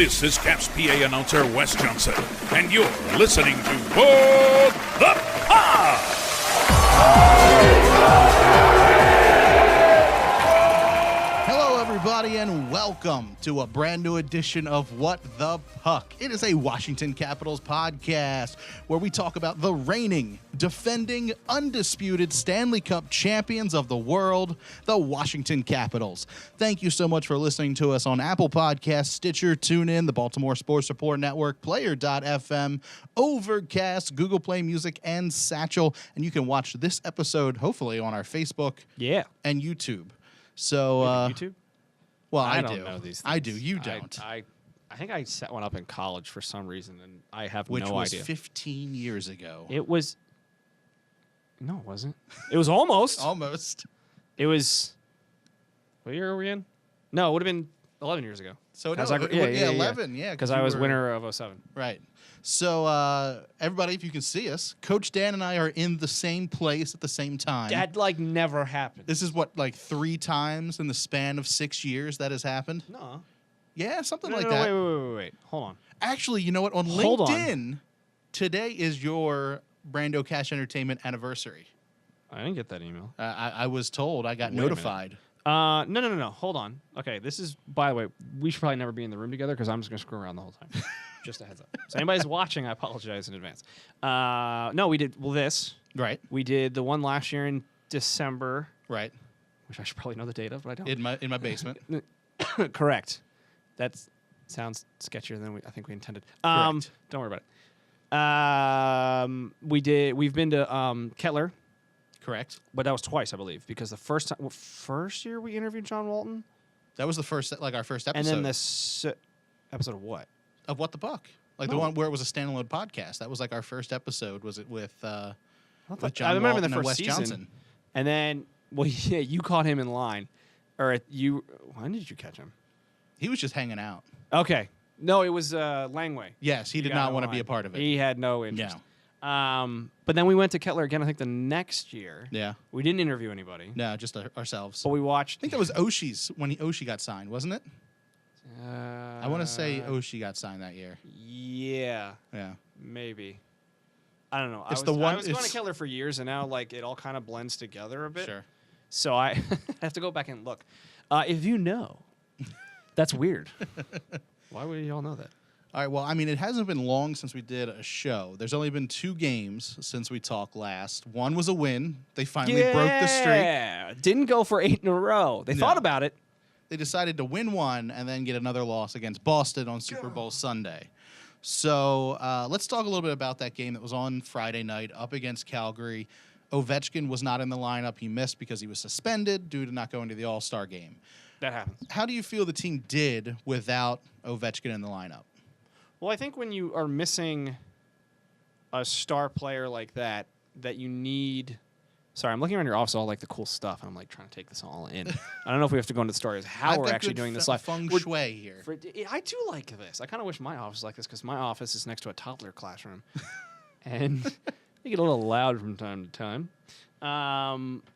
This is Caps PA announcer Wes Johnson, and you're listening to What the Pod! Hello, everybody, and welcome to a brand new edition of What the Puck. It is a Washington Capitals podcast where we talk about the reigning, defending, undisputed Stanley Cup champions of the world, the Washington Capitals. Thank you so much for listening to us on Apple Podcasts, Stitcher, TuneIn, the Baltimore Sports Report Network, Player.fm, Overcast, Google Play Music, and Satchel. And you can watch this episode, hopefully, on our Facebook and YouTube. So, YouTube? Well, I I don't do. know these things. I do. You don't. I think I set one up in college for some reason, and I have Which no was idea. 15 years ago. It was. No, it wasn't. It was almost. Almost. It was. What year are we in? No, it would have been 11 years ago. So, no, 11, yeah. Because I was winner of 07. Right. So, everybody, if you can see us, Coach Dan and I are in the same place at the same time. That, never happened. This is what, 3 times in the span of 6 years that has happened? No. Yeah, something No, like no, that. Wait. Hold on. Actually, you know what? On Hold on. LinkedIn, today is your Brando Cash Entertainment anniversary. I didn't get that email. I was told. I got Wait a minute. notified. No. Hold on. Okay, this is, by the way, we should probably never be in the room together because I'm just going to screw around the whole time. Just a heads up. So anybody's watching, I apologize in advance. No, we did, this. Right. We did the one last year in December, Right. which I should probably know the date of, but I don't. In my basement. Correct. That sounds sketchier than I think we intended. Correct. Don't worry about it. We've been to Kettler, Correct. but that was twice, I believe, because the first year we interviewed John Walton, That was the first, our first episode. and then this episode of what? Of What the Puck. The No. one where it was a standalone podcast. That was our first episode. Was it with John I remember Walton the and first Wes season. Johnson? And then, yeah, you caught him in line, or when did you catch him? He was just hanging out. Okay, no, it was Langway. Yes, he did got not in want to line. be a part of it. He had no interest. No. But then we went to Kettler again, I think the next year. Yeah. We didn't interview anybody. No, just ourselves. But we watched. I think that was Oshie's when Oshie got signed, wasn't it? I want to say Uh, Oshie got signed that year. Yeah, Yeah. maybe. I don't know. It's I the one- was going to it's- Kettler for years, and now it all kind of blends together a bit. Sure. So I have to go back and look. If you know, that's weird. Why would you all know that? All right. Well, I mean, it hasn't been long since we did a show. There's only been 2 games since we talked last. One was a win. They finally broke the streak. Yeah, didn't go for 8 in a row. They thought about it. They decided to win one and then get another loss against Boston on Super Bowl Sunday. So let's talk a little bit about that game that was on Friday night up against Calgary. Ovechkin was not in the lineup. He missed because he was suspended due to not going to the All-Star game. That happens. How do you feel the team did without Ovechkin in the lineup? Well, I think when you are missing a star player like that you need. Sorry, I'm looking around your office, all the cool stuff, and I'm trying to take this all in. I don't know if we have to go into the story as how I've we're got actually good doing this live. Feng We're- shui here. I do like this. I kind of wish my office was like this because my office is next to a toddler classroom, and they get a little loud from time to time.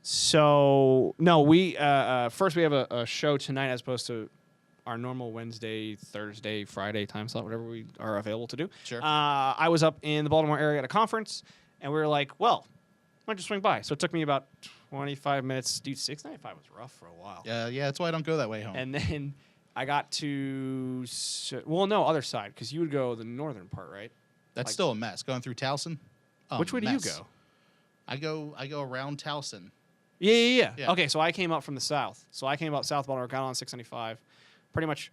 So no, we first we have a show tonight as opposed to our normal Wednesday, Thursday, Friday time slot, whatever we are available to do. Sure. I was up in the Baltimore area at a conference, and we were like, well, why don't you swing by? So it took me about 25 minutes. Dude, 695 was rough for a while. Yeah, that's why I don't go that way home. And then I got to, other side, because you would go the northern part, right? That's still a mess. Going through Towson. Which way do you go? I go around Towson. Yeah. Yeah. Okay, so I came up from the south. So I came up South Baltimore, got on 695, pretty much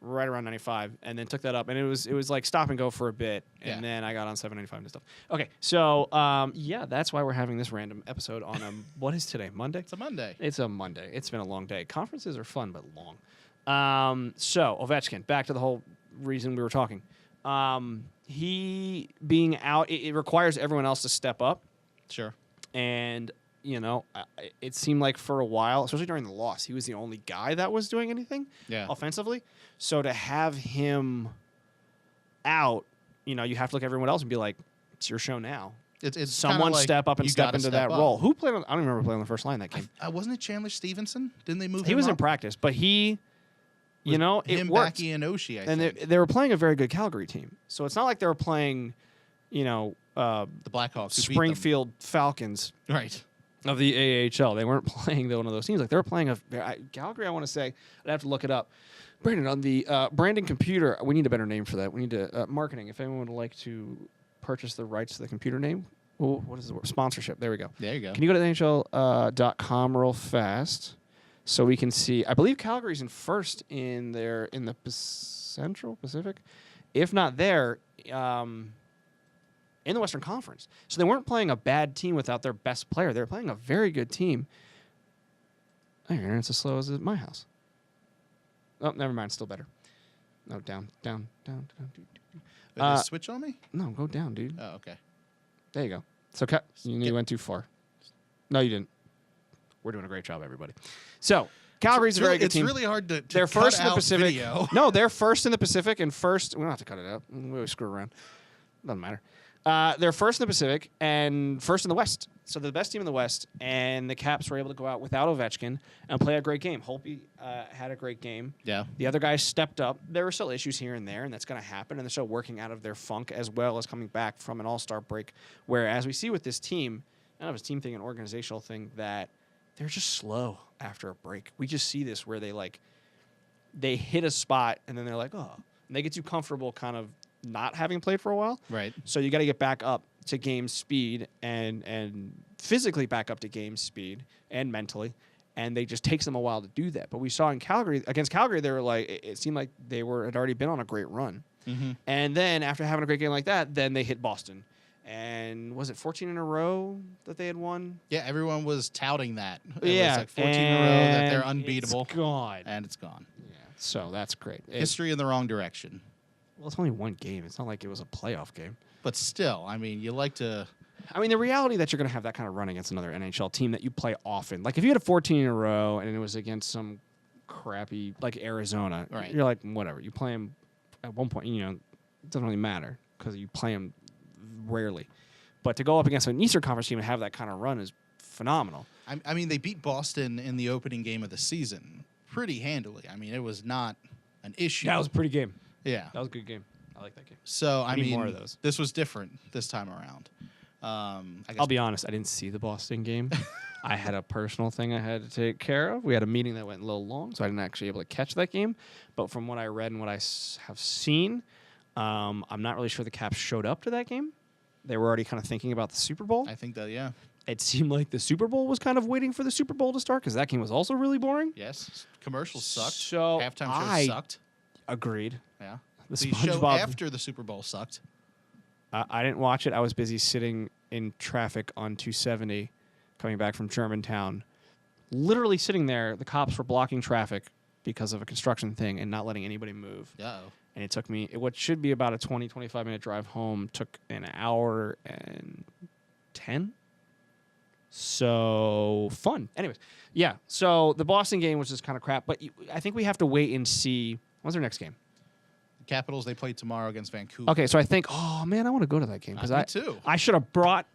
right around 95, and then took that up. And it was like stop and go for a bit, and then I got on 795 and stuff. Okay, so that's why we're having this random episode on what is today, Monday? It's a Monday. It's a Monday. It's been a long day. Conferences are fun, but long. So Ovechkin, back to the whole reason we were talking. He being out, it requires everyone else to step up. Sure. And, it seemed like for a while, especially during the loss, he was the only guy that was doing anything offensively. So to have him out, you have to look at everyone else and be like, it's your show now. It's someone like step up and you step gotta into step that up. role. Who played on, I don't remember playing on the first line that game. Wasn't it Chandler Stevenson? Didn't they move him He was in up? practice, but he You know, it him, worked. Backy, and Oshie, I And think. they were playing a very good Calgary team. So it's not like they were playing, The Blackhawks. who beat them. Springfield Falcons Right. of the AHL. They weren't playing one of those teams. Like they were playing Calgary. I want to say I'd have to look it up. Brandon, on the branding computer, we need a better name for that. We need to marketing. If anyone would like to purchase the rights to the computer name, what is the word? Sponsorship. There we go. There you go. Can you go to NHL.com real fast so we can see? I believe Calgary's in first in the Central Pacific, if not there. In the Western Conference. So they weren't playing a bad team without their best player. They were playing a very good team. Oh, your internet's as slow as at my house. Oh, never mind. Still better. No, down. Did they switch on me? No, go down, dude. Oh, okay. There you go. So you went too far. No, you didn't. We're doing a great job, everybody. So Calgary's a very good team. It's really hard to they're cut first in the out Pacific. video. No, they're first in the Pacific and first. We don't have to cut it out. We always screw around. Doesn't matter. They're first in the Pacific and first in the West. So they're the best team in the West, and the Caps were able to go out without Ovechkin and play a great game. Holtby had a great game. Yeah. The other guys stepped up. There were still issues here and there, and that's going to happen, and they're still working out of their funk as well as coming back from an all-star break, where, as we see with this team, I don't know if it's a team thing, an organizational thing, that they're just slow after a break. We just see this where they hit a spot, and then they're like, oh. And they get too comfortable kind of not having played for a while. Right. So you got to get back up to game speed and physically back up to game speed and mentally. And they just takes them a while to do that. But we saw against Calgary, they were like, it seemed like they had already been on a great run. Mm-hmm. And then after having a great game like that, then they hit Boston. And was it 14 in a row that they had won? Yeah, everyone was touting that. It was like 14 in a row that they're unbeatable. It's gone. And it's gone. Yeah. So that's great. History in the wrong direction. Well, it's only one game. It's not like it was a playoff game. But still, I mean, you like to... I mean, the reality that you're going to have that kind of run against another NHL team that you play often. Like, if you had a 14 in a row and it was against some crappy, like Arizona, right. You're like, whatever. You play them at one point, it doesn't really matter because you play them rarely. But to go up against an Eastern Conference team and have that kind of run is phenomenal. I mean, they beat Boston in the opening game of the season pretty handily. I mean, it was not an issue. That was a pretty game. Yeah. That was a good game. I like that game. So, I mean, more of those. This was different this time around. I'll be honest, I didn't see the Boston game. I had a personal thing I had to take care of. We had a meeting that went a little long, so I didn't actually able to catch that game. But from what I read and what I have seen, I'm not really sure the Caps showed up to that game. They were already kind of thinking about the Super Bowl. I think that, yeah. It seemed like the Super Bowl was kind of waiting for the Super Bowl to start because that game was also really boring. Yes. Commercials sucked. So halftime shows sucked. Agreed. Yeah. The show SpongeBob after the Super Bowl sucked. I didn't watch it. I was busy sitting in traffic on 270 coming back from Germantown. Literally sitting there, the cops were blocking traffic because of a construction thing and not letting anybody move. Uh-oh. And it took me, what should be about a 20, 25-minute drive home, took an hour and 10. So, fun. Anyways, yeah. So, the Boston game was just kind of crap. But I think we have to wait and see. When's their next game? Capitals, they play tomorrow against Vancouver. Okay, so I think, oh, man, I want to go to that game. Me too. I should have brought,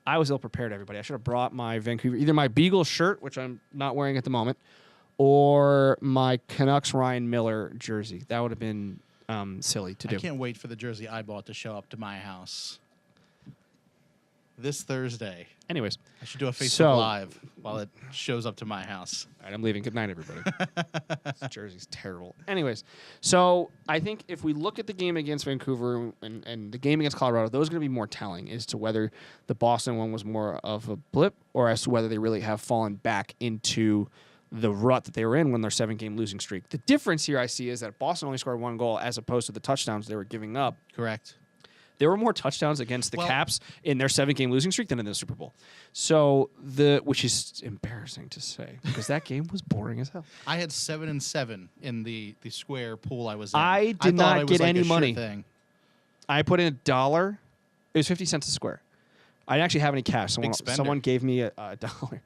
I was ill-prepared, everybody. I should have brought my Vancouver, either my Beagle shirt, which I'm not wearing at the moment, or my Canucks Ryan Miller jersey. That would have been silly to do. I can't wait for the jersey I bought to show up to my house this Thursday. Anyways. I should do a Facebook Live while it shows up to my house. All right, I'm leaving. Good night, everybody. This jersey's terrible. Anyways, so I think if we look at the game against Vancouver and the game against Colorado, those are going to be more telling as to whether the Boston one was more of a blip or as to whether they really have fallen back into the rut that they were in when their 7-game losing streak. The difference here I see is that Boston only scored 1 goal as opposed to the touchdowns they were giving up. Correct. There were more touchdowns against the Caps in their 7-game losing streak than in the Super Bowl. So which is embarrassing to say because that game was boring as hell. I had 7-7 in the square pool I was in. I did not get any money. Thing. I put in $1. It was 50 cents a square. I didn't actually have any cash. Someone gave me a $1.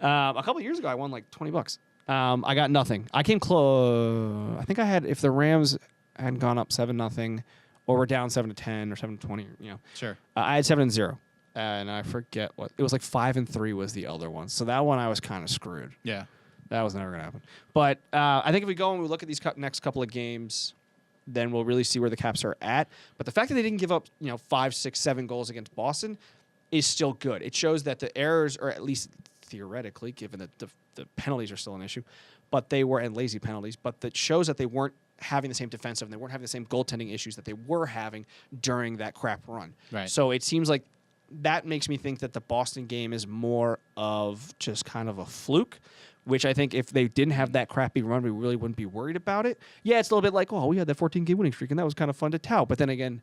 A couple of years ago, I won like $20. I got nothing. I came close. I think I had, if the Rams hadn't gone up 7-0, or we're down 7-10 or 7-20, Sure. I had 7-0, and I forget what it was. Like 5-3 was the other one. So that one I was kind of screwed. Yeah. That was never going to happen. But I think if we go and we look at these next couple of games, then we'll really see where the Caps are at. But the fact that they didn't give up 5, 6, 7 goals against Boston is still good. It shows that the errors, or at least theoretically, given that the penalties are still an issue, but they were, and lazy penalties, but that shows that they weren't having the same defensive and they weren't having the same goaltending issues that they were having during that crap run. Right. So it seems like that makes me think that the Boston game is more of just kind of a fluke, which I think if they didn't have that crappy run, we really wouldn't be worried about it. Yeah, it's a little bit like, oh, we had that 14-game winning streak, and that was kind of fun to tout. But then again,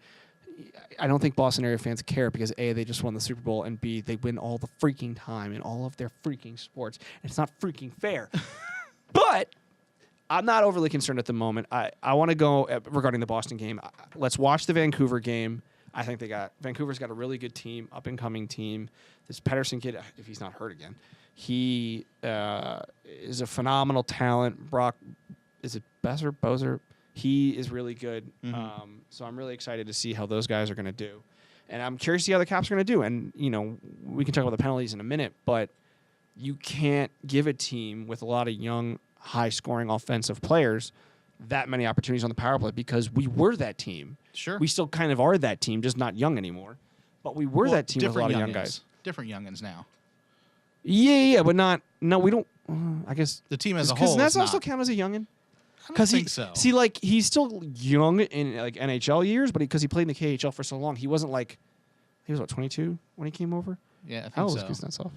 I don't think Boston area fans care because, A, they just won the Super Bowl, and B, they win all the freaking time in all of their freaking sports. And it's not freaking fair. But I'm not overly concerned at the moment. I want to go regarding the Boston game. Let's watch the Vancouver game. I think Vancouver's got a really good team, up-and-coming team. This Pettersson kid, if he's not hurt again, he is a phenomenal talent. Brock, is it Bozer? He is really good. Mm-hmm. So I'm really excited to see how those guys are going to do. And I'm curious to see how the Caps are going to do. And, we can talk about the penalties in a minute, but you can't give a team with a lot of young, high-scoring offensive players that many opportunities on the power play because we were that team. Sure. We still kind of are that team, just not young anymore. But we were that team with a lot of young guys. Different youngins now. Yeah, but not. No, we don't. I guess the team as a whole. Does Does also count as a youngin? I don't think so. See, he's still young in NHL years, but because he played in the KHL for so long, he wasn't he was 22 when he came over. Yeah, I think How old so. was Kuznetsov?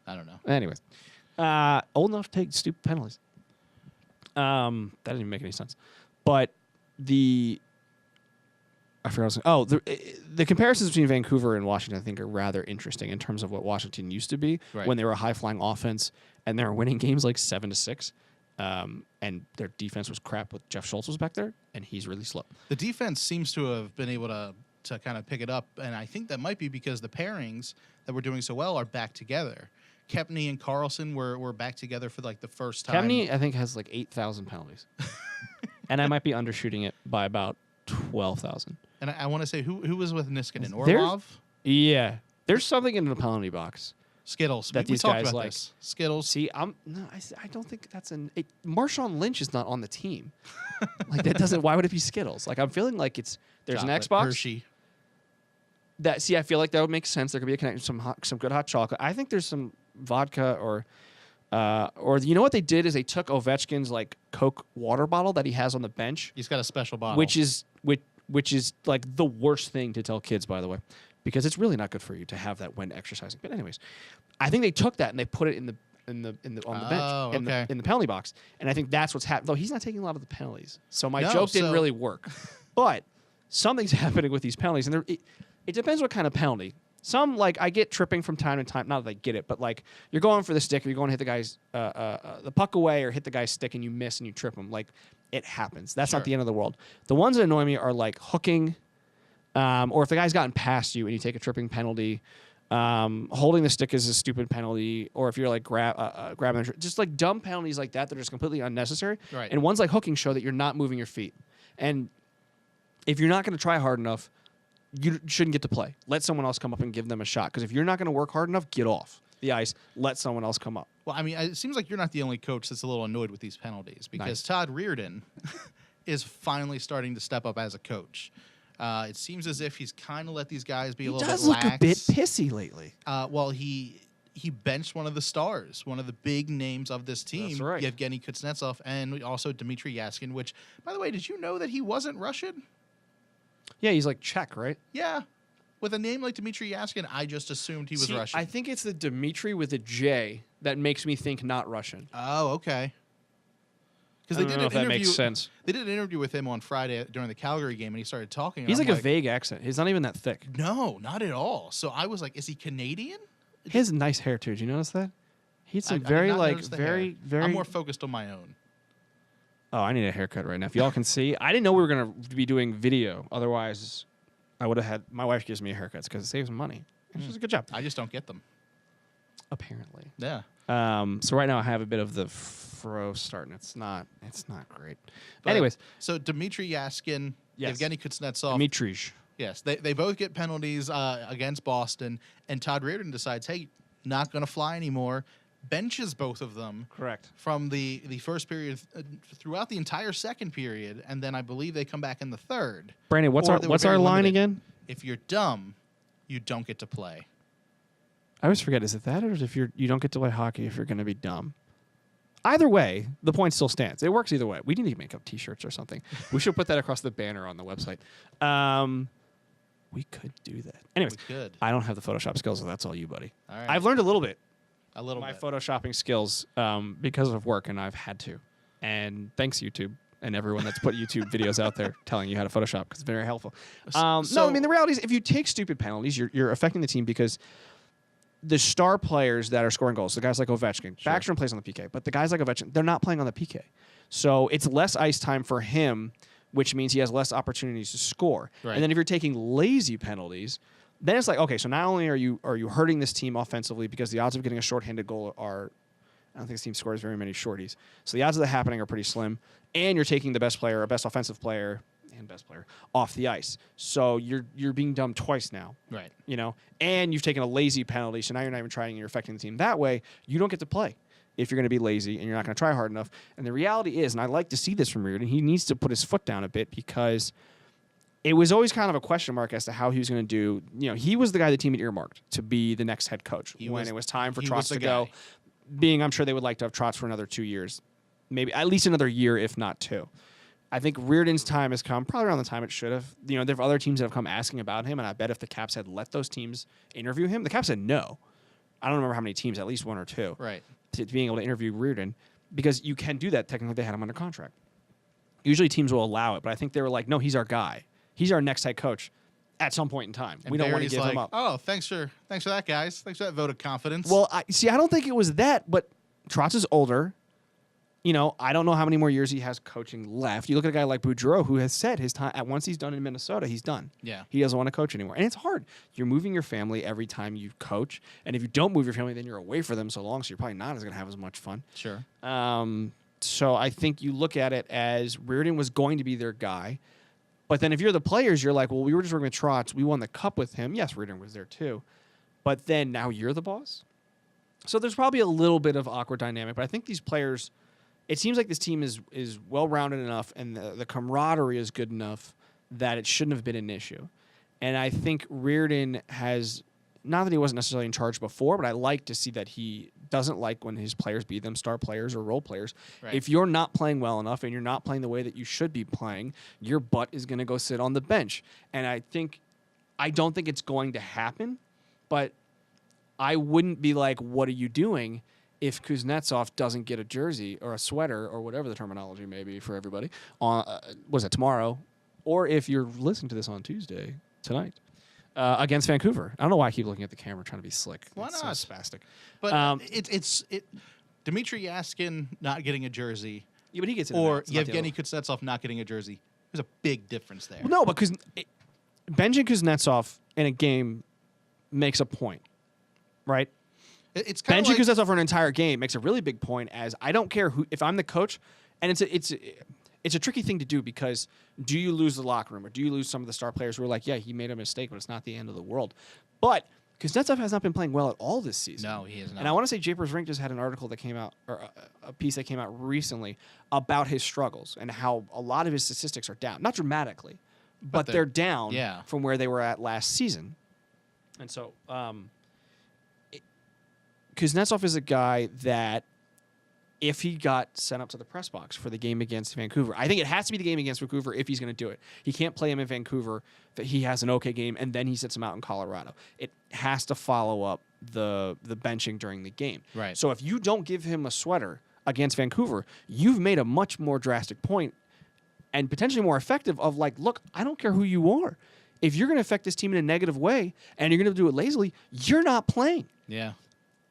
I don't know. Anyways, old enough to take stupid penalties. That didn't even make any sense. But I forgot. The comparisons between Vancouver and Washington, I think, are rather interesting in terms of what Washington used to be when they were a high-flying offense and they were winning games 7-6, and their defense was crap. With Jeff Schultz was back there, and he's really slow. The defense seems to have been able to kind of pick it up, and I think that might be because the pairings that we're doing so well are back together. Kepney and Carlson were back together for the first time. Kepney, I think, has 8,000 penalties, and I might be undershooting it by about 12,000. And I want to say who was with Niskanen? Orlov? Yeah, there's something in the penalty box. Skittles. That we these talked guys about like. this. Skittles. See, I don't think that's Marshawn Lynch is not on the team. That doesn't. Why would it be Skittles? I'm feeling like there's an Xbox. Hershey. I feel like that would make sense. There could be a connection, some good hot chocolate. I think there's some vodka or you know what they did is they took Ovechkin's Coke water bottle that he has on the bench. He's got a special bottle, which is the worst thing to tell kids, by the way, because it's really not good for you to have that when exercising. But anyways, I think they took that and they put it on the bench in the penalty box, and I think that's what's happening. Though he's not taking a lot of the penalties, so my joke didn't really work. But something's happening with these penalties, and it depends what kind of penalty. Some I get tripping from time to time. Not that I get it, but you're going for the stick, or you're going to hit the guy's the puck away, or hit the guy's stick, and you miss and you trip him. It happens. That's not the end of the world. The ones that annoy me are hooking, or if the guy's gotten past you and you take a tripping penalty. Holding the stick is a stupid penalty, or if you're grabbing, just dumb penalties like that are just completely unnecessary. Right. And ones like hooking show that you're not moving your feet, and if you're not going to try hard enough, you shouldn't get to play. Let someone else come up and give them a shot. Because if you're not going to work hard enough, get off the ice. Let someone else come up. Well, I mean, it seems like you're not the only coach that's a little annoyed with these penalties because Todd Reardon is finally starting to step up as a coach. It seems as if he's kind of let these guys be a little bit lax. He does look a bit pissy lately. Well, he benched one of the stars, one of the big names of this team, That's right. Yevgeny Kuznetsov, and also Dmitry Yaskin, which, by the way, did you know that he wasn't Russian? Yeah, he's Czech, right? Yeah. With a name like Dmitry Yaskin, I just assumed he was Russian. I think it's the Dmitry with a J that makes me think not Russian. Oh, okay. Because I don't know if that makes sense. They did an interview with him on Friday during the Calgary game, and he started talking. He's a vague accent. He's not even that thick. No, not at all. So I was like, is he Canadian? He has nice hair, too. Did you notice that? He's some very. very... I'm more focused on my own. Oh, I need a haircut right now. If y'all can see, I didn't know we were going to be doing video. Otherwise, I would have had... My wife gives me haircuts because it saves money. And she does a good job. I just don't get them. Apparently. Yeah. So right now I have a bit of the fro starting. It's not great. But anyways. So Dmitry Yaskin, yes. Yevgeny Kuznetsov. Dmitry. Yes. They both get penalties against Boston. And Todd Reardon decides, hey, not going to fly anymore. benches both of them. Correct. From the first period throughout the entire second period, and then I believe they come back in the third. Brandon, what's Or they were our very line limited. again? If you're dumb, you don't get to play. I always forget. Is it that, or is if you don't get to play hockey if you're going to be dumb? Either way, the point still stands. It works either way. We need to make up T-shirts or something. We should put that across the banner on the website. We could do that. Anyways, We could. I don't have the Photoshop skills, so that's all you, buddy. All right. I've learned a little bit. A little My bit. photoshopping skills because of work, and I've had to. And thanks, YouTube, and everyone that's put YouTube videos out there telling you how to Photoshop, because it's very helpful. No, I mean, the reality is if you take stupid penalties, you're affecting the team because the star players that are scoring goals, the guys like Ovechkin, Backstrom plays on the PK, but the guys like Ovechkin, they're not playing on the PK. So it's less ice time for him, which means he has less opportunities to score. Right. And then if you're taking lazy penalties, then it's like, okay, so not only are you hurting this team offensively because the odds of getting a shorthanded goal are, I don't think this team scores very many shorties. So the odds of that happening are pretty slim. And you're taking the best player, or best offensive player, and best player off the ice. So you're being dumb twice now. Right. You know, and you've taken a lazy penalty, so now you're not even trying and you're affecting the team. That way, you don't get to play if you're going to be lazy and you're not going to try hard enough. And the reality is, and I like to see this from Reardon, he needs to put his foot down a bit because it was always kind of a question mark as to how he was going to do. You know, he was the guy the team had earmarked to be the next head coach when it was time for Trotz to go. Being, I'm sure they would like to have Trotz for another 2 years, maybe at least another year, if not 2. I think Reardon's time has come, probably around the time it should have. You know, there are other teams that have come asking about him, and I bet if the Caps had let those teams interview him, the Caps said no. I don't remember how many teams, at least 1 or 2, Right. to being able to interview Reardon, because you can do that. Technically, they had him under contract. Usually teams will allow it, but I think they were like, no, he's our guy. He's our next head coach at some point in time. And we don't want to Barry's give like, him up. Oh, thanks for that, guys. Thanks for that vote of confidence. Well, I don't think it was that, but Trotz is older. You know, I don't know how many more years he has coaching left. You look at a guy like Boudreau, who has said his time, once he's done in Minnesota, he's done. Yeah. He doesn't want to coach anymore. And it's hard. You're moving your family every time you coach. And if you don't move your family, then you're away for them so long, so you're probably not going to have as much fun. Sure. So I think you look at it as Reardon was going to be their guy. But then if you're the players, you're like, well, we were just working with Trotz. We won the cup with him. Yes, Reardon was there too. But then now you're the boss. So there's probably a little bit of awkward dynamic. But I think these players, it seems like this team is well-rounded enough and the camaraderie is good enough that it shouldn't have been an issue. And I think Reardon has, not that he wasn't necessarily in charge before, but I like to see that he doesn't like when his players, be them star players or role players, Right. if you're not playing well enough and you're not playing the way that you should be playing, your butt is going to go sit on the bench. And I don't think it's going to happen, but I wouldn't be like, what are you doing if Kuznetsov doesn't get a jersey or a sweater or whatever the terminology may be for everybody on, was it tomorrow? Or if you're listening to this on Tuesday, tonight, against Vancouver. I don't know why I keep looking at the camera trying to be slick. Why It's not? so spastic. But it's Dmitry Yaskin not getting a jersey Yeah, but he gets in and or out. It's not the Yevgeny other Kuznetsov not getting a jersey. There's a big difference there. one. Well, no, because Benjamin Kuznetsov in a game makes a point, right? It's kind of Benjamin like, Kuznetsov for an entire game makes a really big point as I don't care who, if I'm the coach, and it's a tricky thing to do because do you lose the locker room or do you lose some of the star players who are like, yeah, he made a mistake, but it's not the end of the world. But Kuznetsov has not been playing well at all this season. No, he is not. And I want to say Japers Rink just had an article that came out, or a piece that came out recently about his struggles and how a lot of his statistics are down. Not dramatically, but they're down yeah. from where they were at last season. And so Kuznetsov is a guy that if he got sent up to the press box for the game against Vancouver, I think it has to be the game against Vancouver if he's going to do it. He can't play him in Vancouver. He has an okay game, and then he sits him out in Colorado. It has to follow up the benching during the game. Right. So if you don't give him a sweater against Vancouver, you've made a much more drastic point and potentially more effective of like, look, I don't care who you are. If you're going to affect this team in a negative way and you're going to do it lazily, you're not playing. Yeah.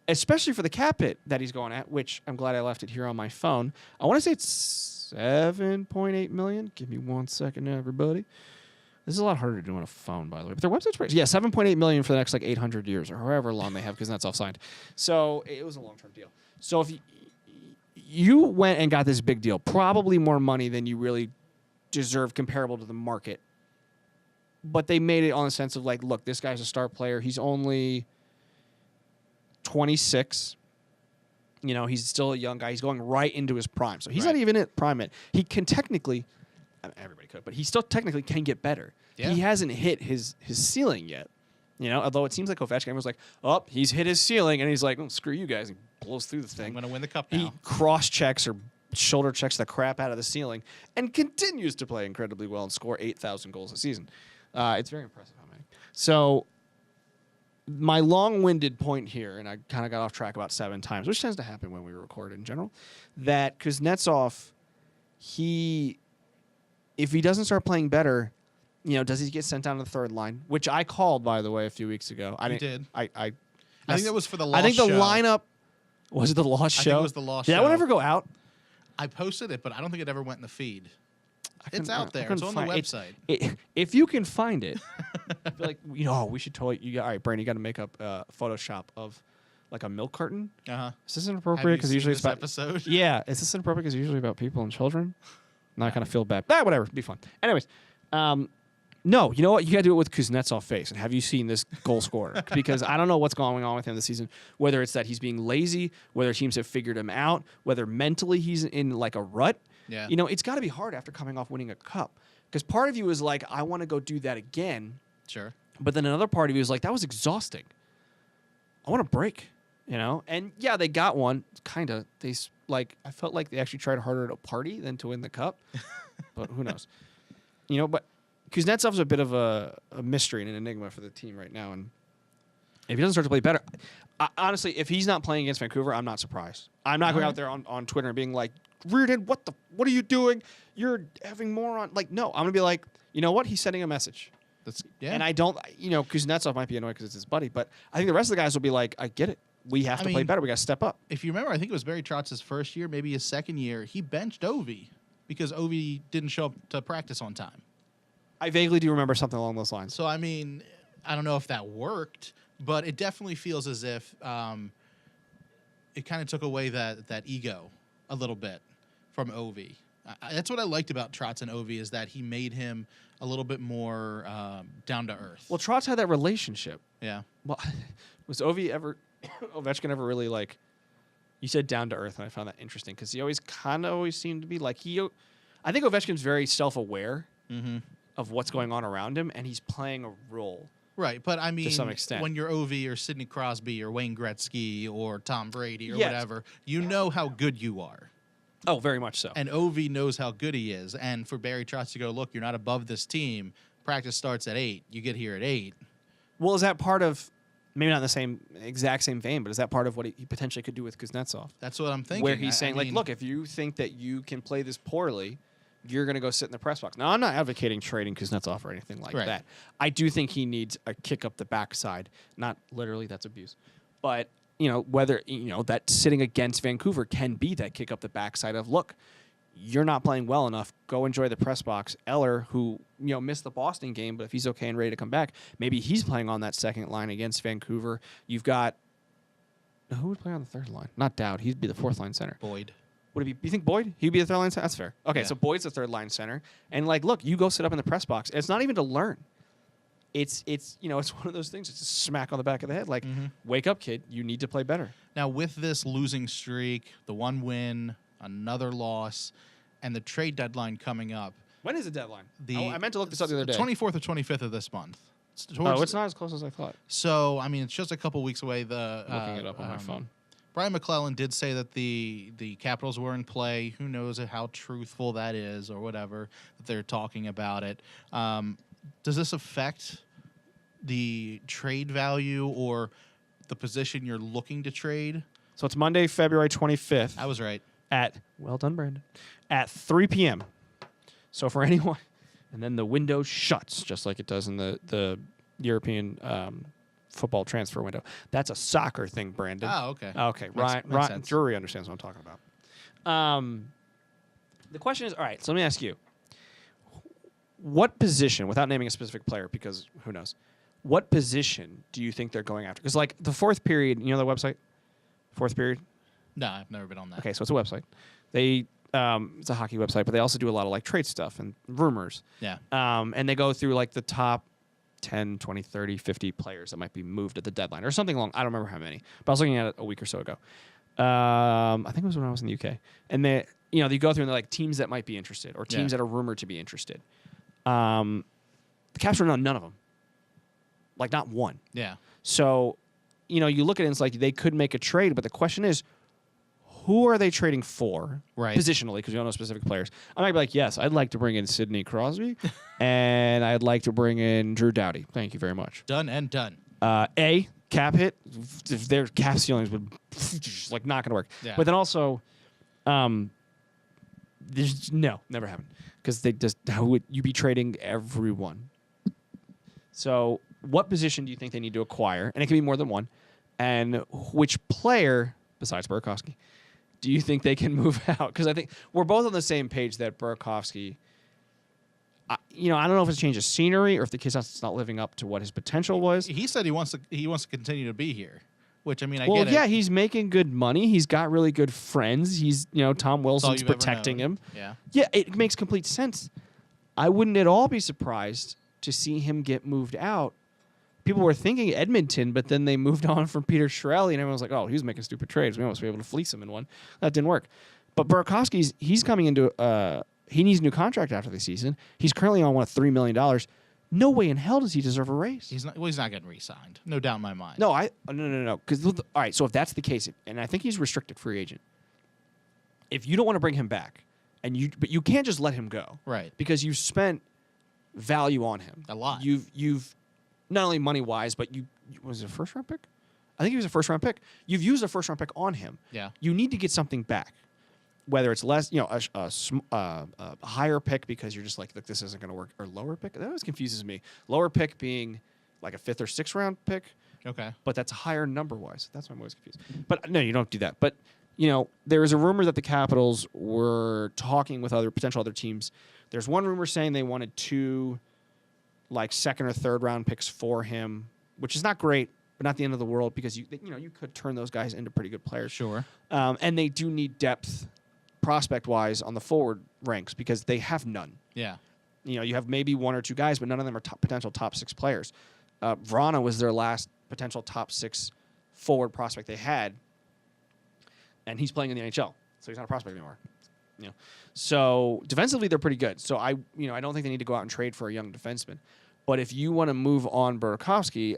Especially for the cap hit that he's going at, which I'm glad I left it here on my phone. I want to say it's $7.8 million. Give me 1 second, everybody. This is a lot harder to do on a phone, by the way. But their website's pretty. Yeah, $7.8 million for the next like 800 years or however long they have because that's offsigned. So it was a long-term deal. So if you went and got this big deal, probably more money than you really deserve comparable to the market. But they made it on the sense of like, look, this guy's a star player. He's only 26. You know, he's still a young guy. He's going right into his prime. So he's not even at prime yet. He can technically, I mean, everybody could, but he still technically can get better. Yeah. He hasn't hit his ceiling yet. You know, although it seems like Ovechkin was like, oh, he's hit his ceiling, and he's like, oh, screw you guys. He blows through the thing. I'm going to win the cup now. He cross-checks or shoulder checks the crap out of the ceiling and continues to play incredibly well and score 8,000 goals a season. It's very impressive how many. So my long-winded point here, and I kind of got off track about 7 times, which tends to happen when we record in general, that Kuznetsov, if he doesn't start playing better, you know, does he get sent down to the third line? Which I called, by the way, a few weeks ago. You did. I think that was for the lost show. I think the lineup was it the lost show. I think it was the lost show. Did that one ever go out? I posted it, but I don't think it ever went in the feed. It's out there. It's on the website. If you can find it, I feel like, you know, we should totally. All right, Brandon, you got to make up Photoshop of like a milk carton. Is this inappropriate? Because usually it's about episode. Yeah, is this inappropriate? Because usually about people and children. Now I kind of feel bad. Whatever, be fun. Anyways, no, you know what? You got to do it with Kuznetsov face. And have you seen this goal scorer? Because I don't know what's going on with him this season. Whether it's that he's being lazy, whether teams have figured him out, whether mentally he's in like a rut. Yeah. You know, it's got to be hard after coming off winning a cup. Because part of you is like, I want to go do that again. Sure. But then another part of you is like, that was exhausting. I want a break, you know? And yeah, they got one, kind of. I felt like they actually tried harder to party than to win the cup. But who knows? You know, but Kuznetsov's a bit of a mystery and an enigma for the team right now. And if he doesn't start to play better, honestly, if he's not playing against Vancouver, I'm not surprised. I'm not going out there on Twitter and being like, Reardon, what are you doing? You're having more on. Like, no, I'm going to be like, you know what? He's sending a message. And I don't, you know, Kuznetsov might be annoyed because it's his buddy, but I think the rest of the guys will be like, I get it. We have to play better. We got to step up. If you remember, I think it was Barry Trotz's first year, maybe his second year, he benched Ovi because Ovi didn't show up to practice on time. I vaguely do remember something along those lines. So, I mean, I don't know if that worked, but it definitely feels as if it kind of took away that ego a little bit from Ovi. That's what I liked about Trotz and Ovi is that he made him a little bit more down to earth. Well, Trotz had that relationship. Yeah. Well, was Ovechkin ever really like? You said down to earth, and I found that interesting because he always seemed to be like I think Ovechkin's very self-aware of what's going on around him, and he's playing a role. Right, but I mean, to some extent, when you're Ovi or Sidney Crosby or Wayne Gretzky or Tom Brady or whatever, you know how good you are. Oh, very much so. And Ovi knows how good he is. And for Barry Trotz to go, look, you're not above this team. Practice starts at 8. You get here at 8. Well, is that part of, maybe not in the exact same vein, but is that part of what he potentially could do with Kuznetsov? That's what I'm thinking. Where he's saying, look, if you think that you can play this poorly, you're going to go sit in the press box. Now, I'm not advocating trading Kuznetsov or anything like that. I do think he needs a kick up the backside. Not literally, that's abuse. But you know, whether, you know, that sitting against Vancouver can be that kick up the backside of, look, you're not playing well enough. Go enjoy the press box. Eller, who, you know, missed the Boston game, but if he's okay and ready to come back, maybe he's playing on that second line against Vancouver. You've got, who would play on the third line? Not Dowd. He'd be the fourth line center. Boyd. Would it be? You think Boyd? He'd be the third line center? That's fair. Okay, so Boyd's the third line center. And, like, look, you go sit up in the press box. It's not even to learn. It's you know, it's one of those things. It's a smack on the back of the head. Like, wake up, kid. You need to play better. Now, with this losing streak, the one win, another loss, and the trade deadline coming up. When is the deadline? I meant to look this up the other day. 24th or 25th of this month. It's not as close as I thought. So, I mean, it's just a couple weeks away. Looking it up on my phone. Brian McClellan did say that the Capitals were in play. Who knows how truthful that is or whatever, that they're talking about it. Does this affect the trade value or the position you're looking to trade? So it's Monday, February 25th. I was right. Well done, Brandon. At 3 p.m. So for anyone, and then the window shuts just like it does in the European football transfer window. That's a soccer thing, Brandon. Oh, okay. Okay, Ryan Drury understands what I'm talking about. The question is, all right, so let me ask you. What position, without naming a specific player, because who knows, what position do you think they're going after? Because, like, the fourth period, you know the website? Fourth period? No, I've never been on that. Okay, so it's a website. It's a hockey website, but they also do a lot of, like, trade stuff and rumors. Yeah. And they go through, like, the top 10, 20, 30, 50 players that might be moved at the deadline or something along. I don't remember how many, but I was looking at it a week or so ago. I think it was when I was in the UK. And they, you go through and they're like teams that might be interested or teams that are rumored to be interested. The Caps are none of them. Like not one. Yeah. So, you look at it and it's like they could make a trade, but the question is, who are they trading for? Right. Positionally, because we don't know specific players. I might be like, yes, I'd like to bring in Sidney Crosby, and I'd like to bring in Drew Doughty. Thank you very much. Done and done. Cap hit. If their cap ceilings would just like not going to work. Yeah. But then also, there's never happened because they just how would you be trading everyone? So, what position do you think they need to acquire? And it can be more than one. And which player besides Burakovsky do you think they can move out? Because I think we're both on the same page that Burakovsky, I don't know if it's a change of scenery or if the kid's not living up to what his potential was. He said he wants to continue to be here, which I mean, I well, get it. yeah, he's making good money. He's got really good friends. He's, Tom Wilson's protecting him. Yeah. Yeah, it makes complete sense. I wouldn't at all be surprised to see him get moved out. People were thinking Edmonton, but then they moved on from Peter Chiarelli, and everyone was like, oh, he was making stupid trades. We almost were able to fleece him in one. That didn't work. But Burakovsky's, he's coming into, he needs a new contract after the season. He's currently on, $3 million. No way in hell does he deserve a raise. He's not getting re-signed. No doubt in my mind. No, no. Because, all right, so if that's the case, and I think he's restricted free agent, if you don't want to bring him back, but you can't just let him go. Right. Because you've spent value on him. A lot. You've not only money-wise, but was it a first-round pick? I think he was a first-round pick. You've used a first-round pick on him. Yeah. You need to get something back, whether it's less, a higher pick because you're just like, look, this isn't going to work, or lower pick. That always confuses me. Lower pick being like a 5th or 6th-round pick. Okay. But that's higher number-wise. That's why I'm always confused. But no, you don't do that. But there is a rumor that the Capitals were talking with potential other teams. There's one rumor saying they wanted 2 2nd or 3rd round picks for him, which is not great, but not the end of the world because you could turn those guys into pretty good players. Sure. And they do need depth prospect wise on the forward ranks because they have none. Yeah. You have maybe 1 or 2 guys, but none of them are potential top 6 players. Vrana was their last potential top 6 forward prospect they had, and he's playing in the NHL, so he's not a prospect anymore. So defensively they're pretty good. So I don't think they need to go out and trade for a young defenseman. But if you want to move on Burakovsky,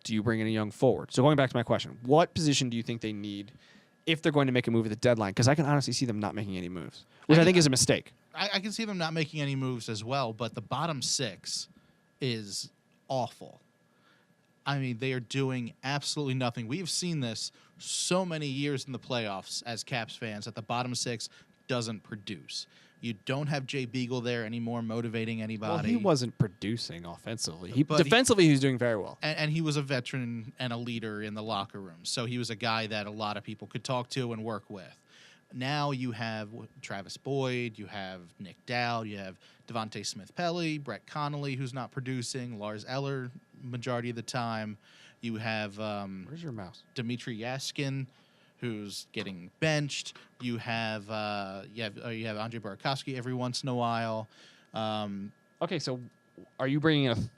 do you bring in a young forward? So going back to my question, what position do you think they need if they're going to make a move at the deadline? Because I can honestly see them not making any moves, which I think is a mistake. I can see them not making any moves as well, but the bottom 6 is awful. I mean, they are doing absolutely nothing. We've seen this so many years in the playoffs as Caps fans that the bottom 6 doesn't produce. You don't have Jay Beagle there anymore motivating anybody. Well, he wasn't producing offensively. Defensively, he was doing very well. And he was a veteran and a leader in the locker room. So he was a guy that a lot of people could talk to and work with. Now you have Travis Boyd, you have Nick Dowd, you have Devontae Smith-Pelly, Brett Connolly, who's not producing, Lars Eller majority of the time. You have Where's your mouse? Dmitry Yaskin, who's getting benched. You have Andrei Burakovsky every once in a while. Okay, so are you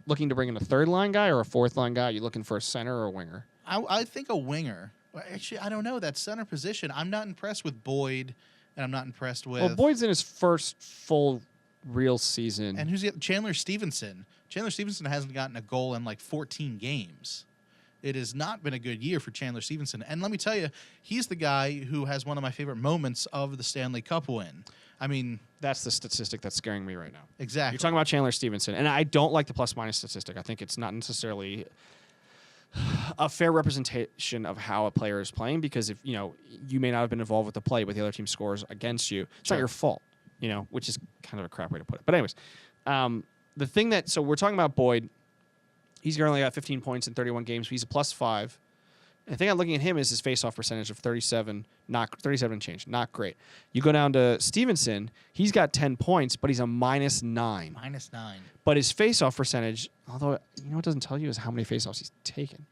looking to bring in a 3rd-line guy or a 4th-line guy? Are you looking for a center or a winger? I think a winger. Actually, I don't know. That center position, I'm not impressed with Boyd, and I'm not impressed with... Well, Boyd's in his first full real season. And who's the Chandler Stevenson? Chandler Stevenson hasn't gotten a goal in like 14 games. It has not been a good year for Chandler Stevenson. And let me tell you, he's the guy who has one of my favorite moments of the Stanley Cup win. I mean... That's the statistic that's scaring me right now. Exactly. You're talking about Chandler Stevenson, and I don't like the plus-minus statistic. I think it's not necessarily a fair representation of how a player is playing because if you may not have been involved with the play, but the other team scores against you. It's not your fault, which is kind of a crap way to put it. But anyways, the thing so we're talking about Boyd. He's currently got 15 points in 31 games. He's a +5. And the thing I'm looking at him is his face-off percentage of 37 and change. Not great. You go down to Stevenson. He's got 10 points, but he's a -9. -9. But his face-off percentage, although what doesn't tell you is how many face-offs he's taken.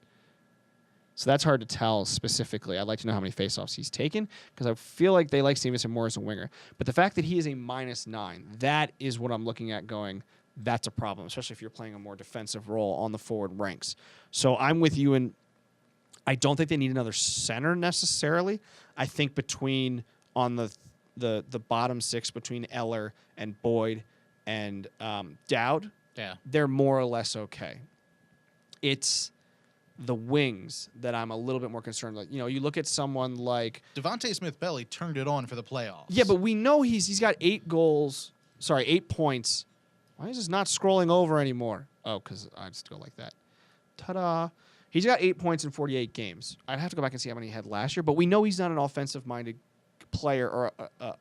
So that's hard to tell specifically. I'd like to know how many face-offs he's taken because I feel like they like Stevenson more as a winger. But the fact that he is a -9, that is what I'm looking at going, that's a problem, especially if you're playing a more defensive role on the forward ranks. So I'm with you, and I don't think they need another center necessarily. I think on the bottom six between Eller and Boyd and Dowd, they're more or less okay. It's the wings that I'm a little bit more concerned with. You look at someone like Devontae Smith-Belly turned it on for the playoffs. Yeah, but we know he's got 8 points. Why is this not scrolling over anymore? Oh, because I just go like that. Ta-da. He's got 8 points in 48 games. I'd have to go back and see how many he had last year, but we know he's not an offensive-minded player or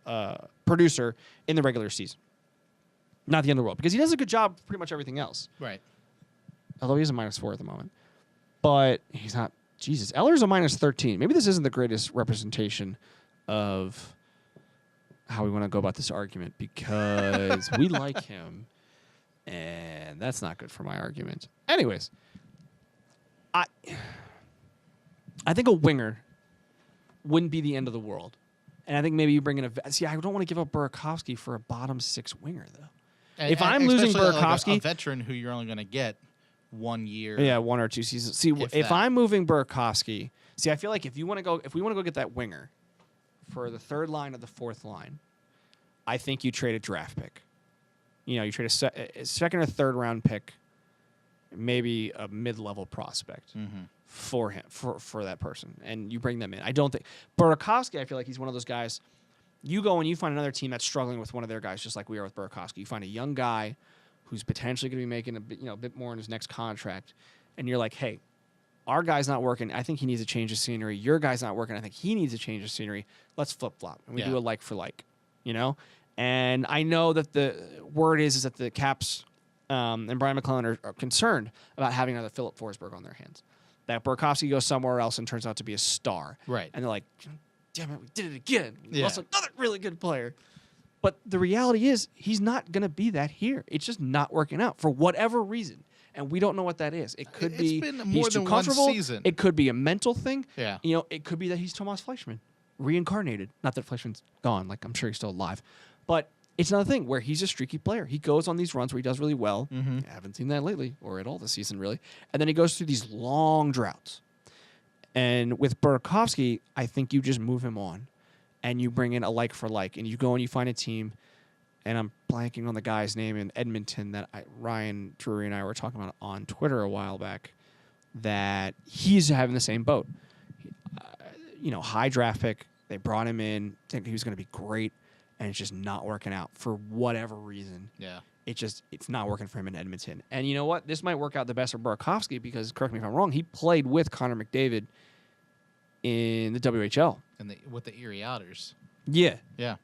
a producer in the regular season. Not the end of the world, because he does a good job pretty much everything else. Right. Although he's a -4 at the moment. But he's not. Jesus, Eller's a -13. Maybe this isn't the greatest representation of how we want to go about this argument, because we like him, and that's not good for my argument. Anyways, I think a winger wouldn't be the end of the world. And I think maybe you bring in see, I don't want to give up Burakovsky for a bottom 6 winger, though. If I'm losing Burakovsky, like a veteran who you're only going to get 1 year. Yeah, 1 or 2 seasons. See, if I'm moving Burakovsky, I feel like if we want to go get that winger for the 3rd line or the 4th line, I think you trade a draft pick. You trade a 2nd or 3rd round pick, maybe a mid-level prospect for him, for that person, and you bring them in. I don't think Burakovsky, I feel like he's one of those guys. You go and you find another team that's struggling with one of their guys, just like we are with Burakovsky. You find a young guy who's potentially going to be making a bit more in his next contract, and you're like, hey, our guy's not working. I think he needs a change of scenery. Your guy's not working. I think he needs a change of scenery. Let's flip-flop, and we do a like for like, And I know that the word is that the Caps and Brian McClellan are concerned about having another Philip Forsberg on their hands. That Burakovsky goes somewhere else and turns out to be a star. Right. And they're like, damn it, we did it again. We lost another really good player. But the reality is he's not going to be that here. It's just not working out for whatever reason. And we don't know what that is. It could be been more he's than too comfortable. 1 season. It could be a mental thing. Yeah. It could be that he's Tomas Fleischmann, reincarnated. Not that Fleischmann's gone. Like, I'm sure he's still alive. But it's another thing where he's a streaky player. He goes on these runs where he does really well. I haven't seen that lately or at all this season, really. And then he goes through these long droughts. And with Burakovsky, I think you just move him on and you bring in a like for like. And you go and you find a team, and I'm blanking on the guy's name in Edmonton that Ryan Drury and I were talking about on Twitter a while back, that he's having the same boat. High draft pick. They brought him in, thinking he was going to be great, and it's just not working out for whatever reason. Yeah. It's not working for him in Edmonton. And you know what? This might work out the best for Burakovsky because, correct me if I'm wrong, he played with Connor McDavid in the WHL. And with the Erie Otters. Yeah. Yeah.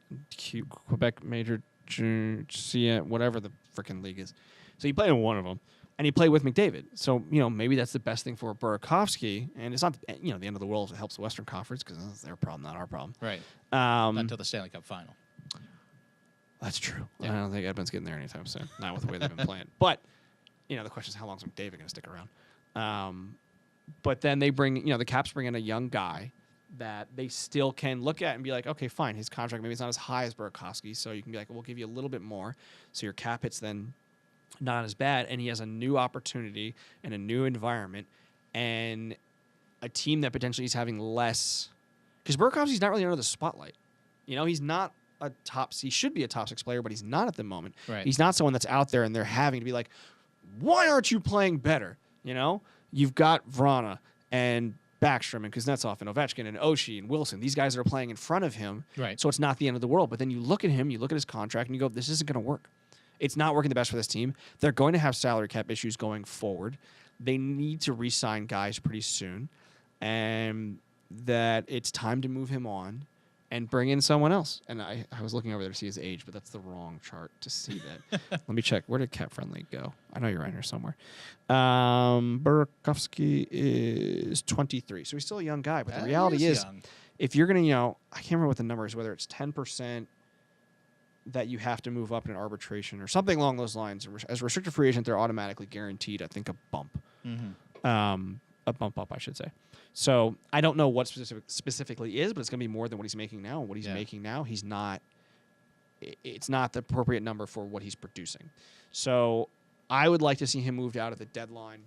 Quebec Major, whatever the freaking league is. So he played in one of them. And he played with McDavid. So, maybe that's the best thing for Burakovsky. And it's not, the end of the world if it helps the Western Conference because that's their problem, not our problem. Right. Not until the Stanley Cup final. That's true. Yeah. I don't think Edmonton's getting there anytime soon. Not with the way they've been playing. But, the question is how long is McDavid going to stick around? But then they bring, the Caps bring in a young guy that they still can look at and be like, okay, fine, his contract maybe it's not as high as Burakovsky, so you can be like, we'll give you a little bit more. So your cap hit's then not as bad, and he has a new opportunity and a new environment and a team that potentially is having less. Because Burakovsky's not really under the spotlight. He's not he should be a top 6 player, but he's not at the moment. Right. He's not someone that's out there and they're having to be like, why aren't you playing better? You've got Vrana and Backstrom and Kuznetsov and Ovechkin and Oshie and Wilson. These guys are playing in front of him. Right. So it's not the end of the world. But then you look at him, you look at his contract, and you go, this isn't going to work. It's not working the best for this team. They're going to have salary cap issues going forward. They need to re-sign guys pretty soon. And that it's time to move him on and bring in someone else. And I was looking over there to see his age, but that's the wrong chart to see that. Let me check. Where did Cap Friendly go? I know you're right here somewhere. Burakovsky is 23. So he's still a young guy. But the reality is, if you're going to, I can't remember what the number is, whether it's 10% that you have to move up in an arbitration or something along those lines. As a restricted free agent, they're automatically guaranteed, I think, a bump. A bump up, I should say. So I don't know what specifically is, but it's going to be more than what he's making now. And what he's making now, it's not the appropriate number for what he's producing. So I would like to see him moved out at the deadline.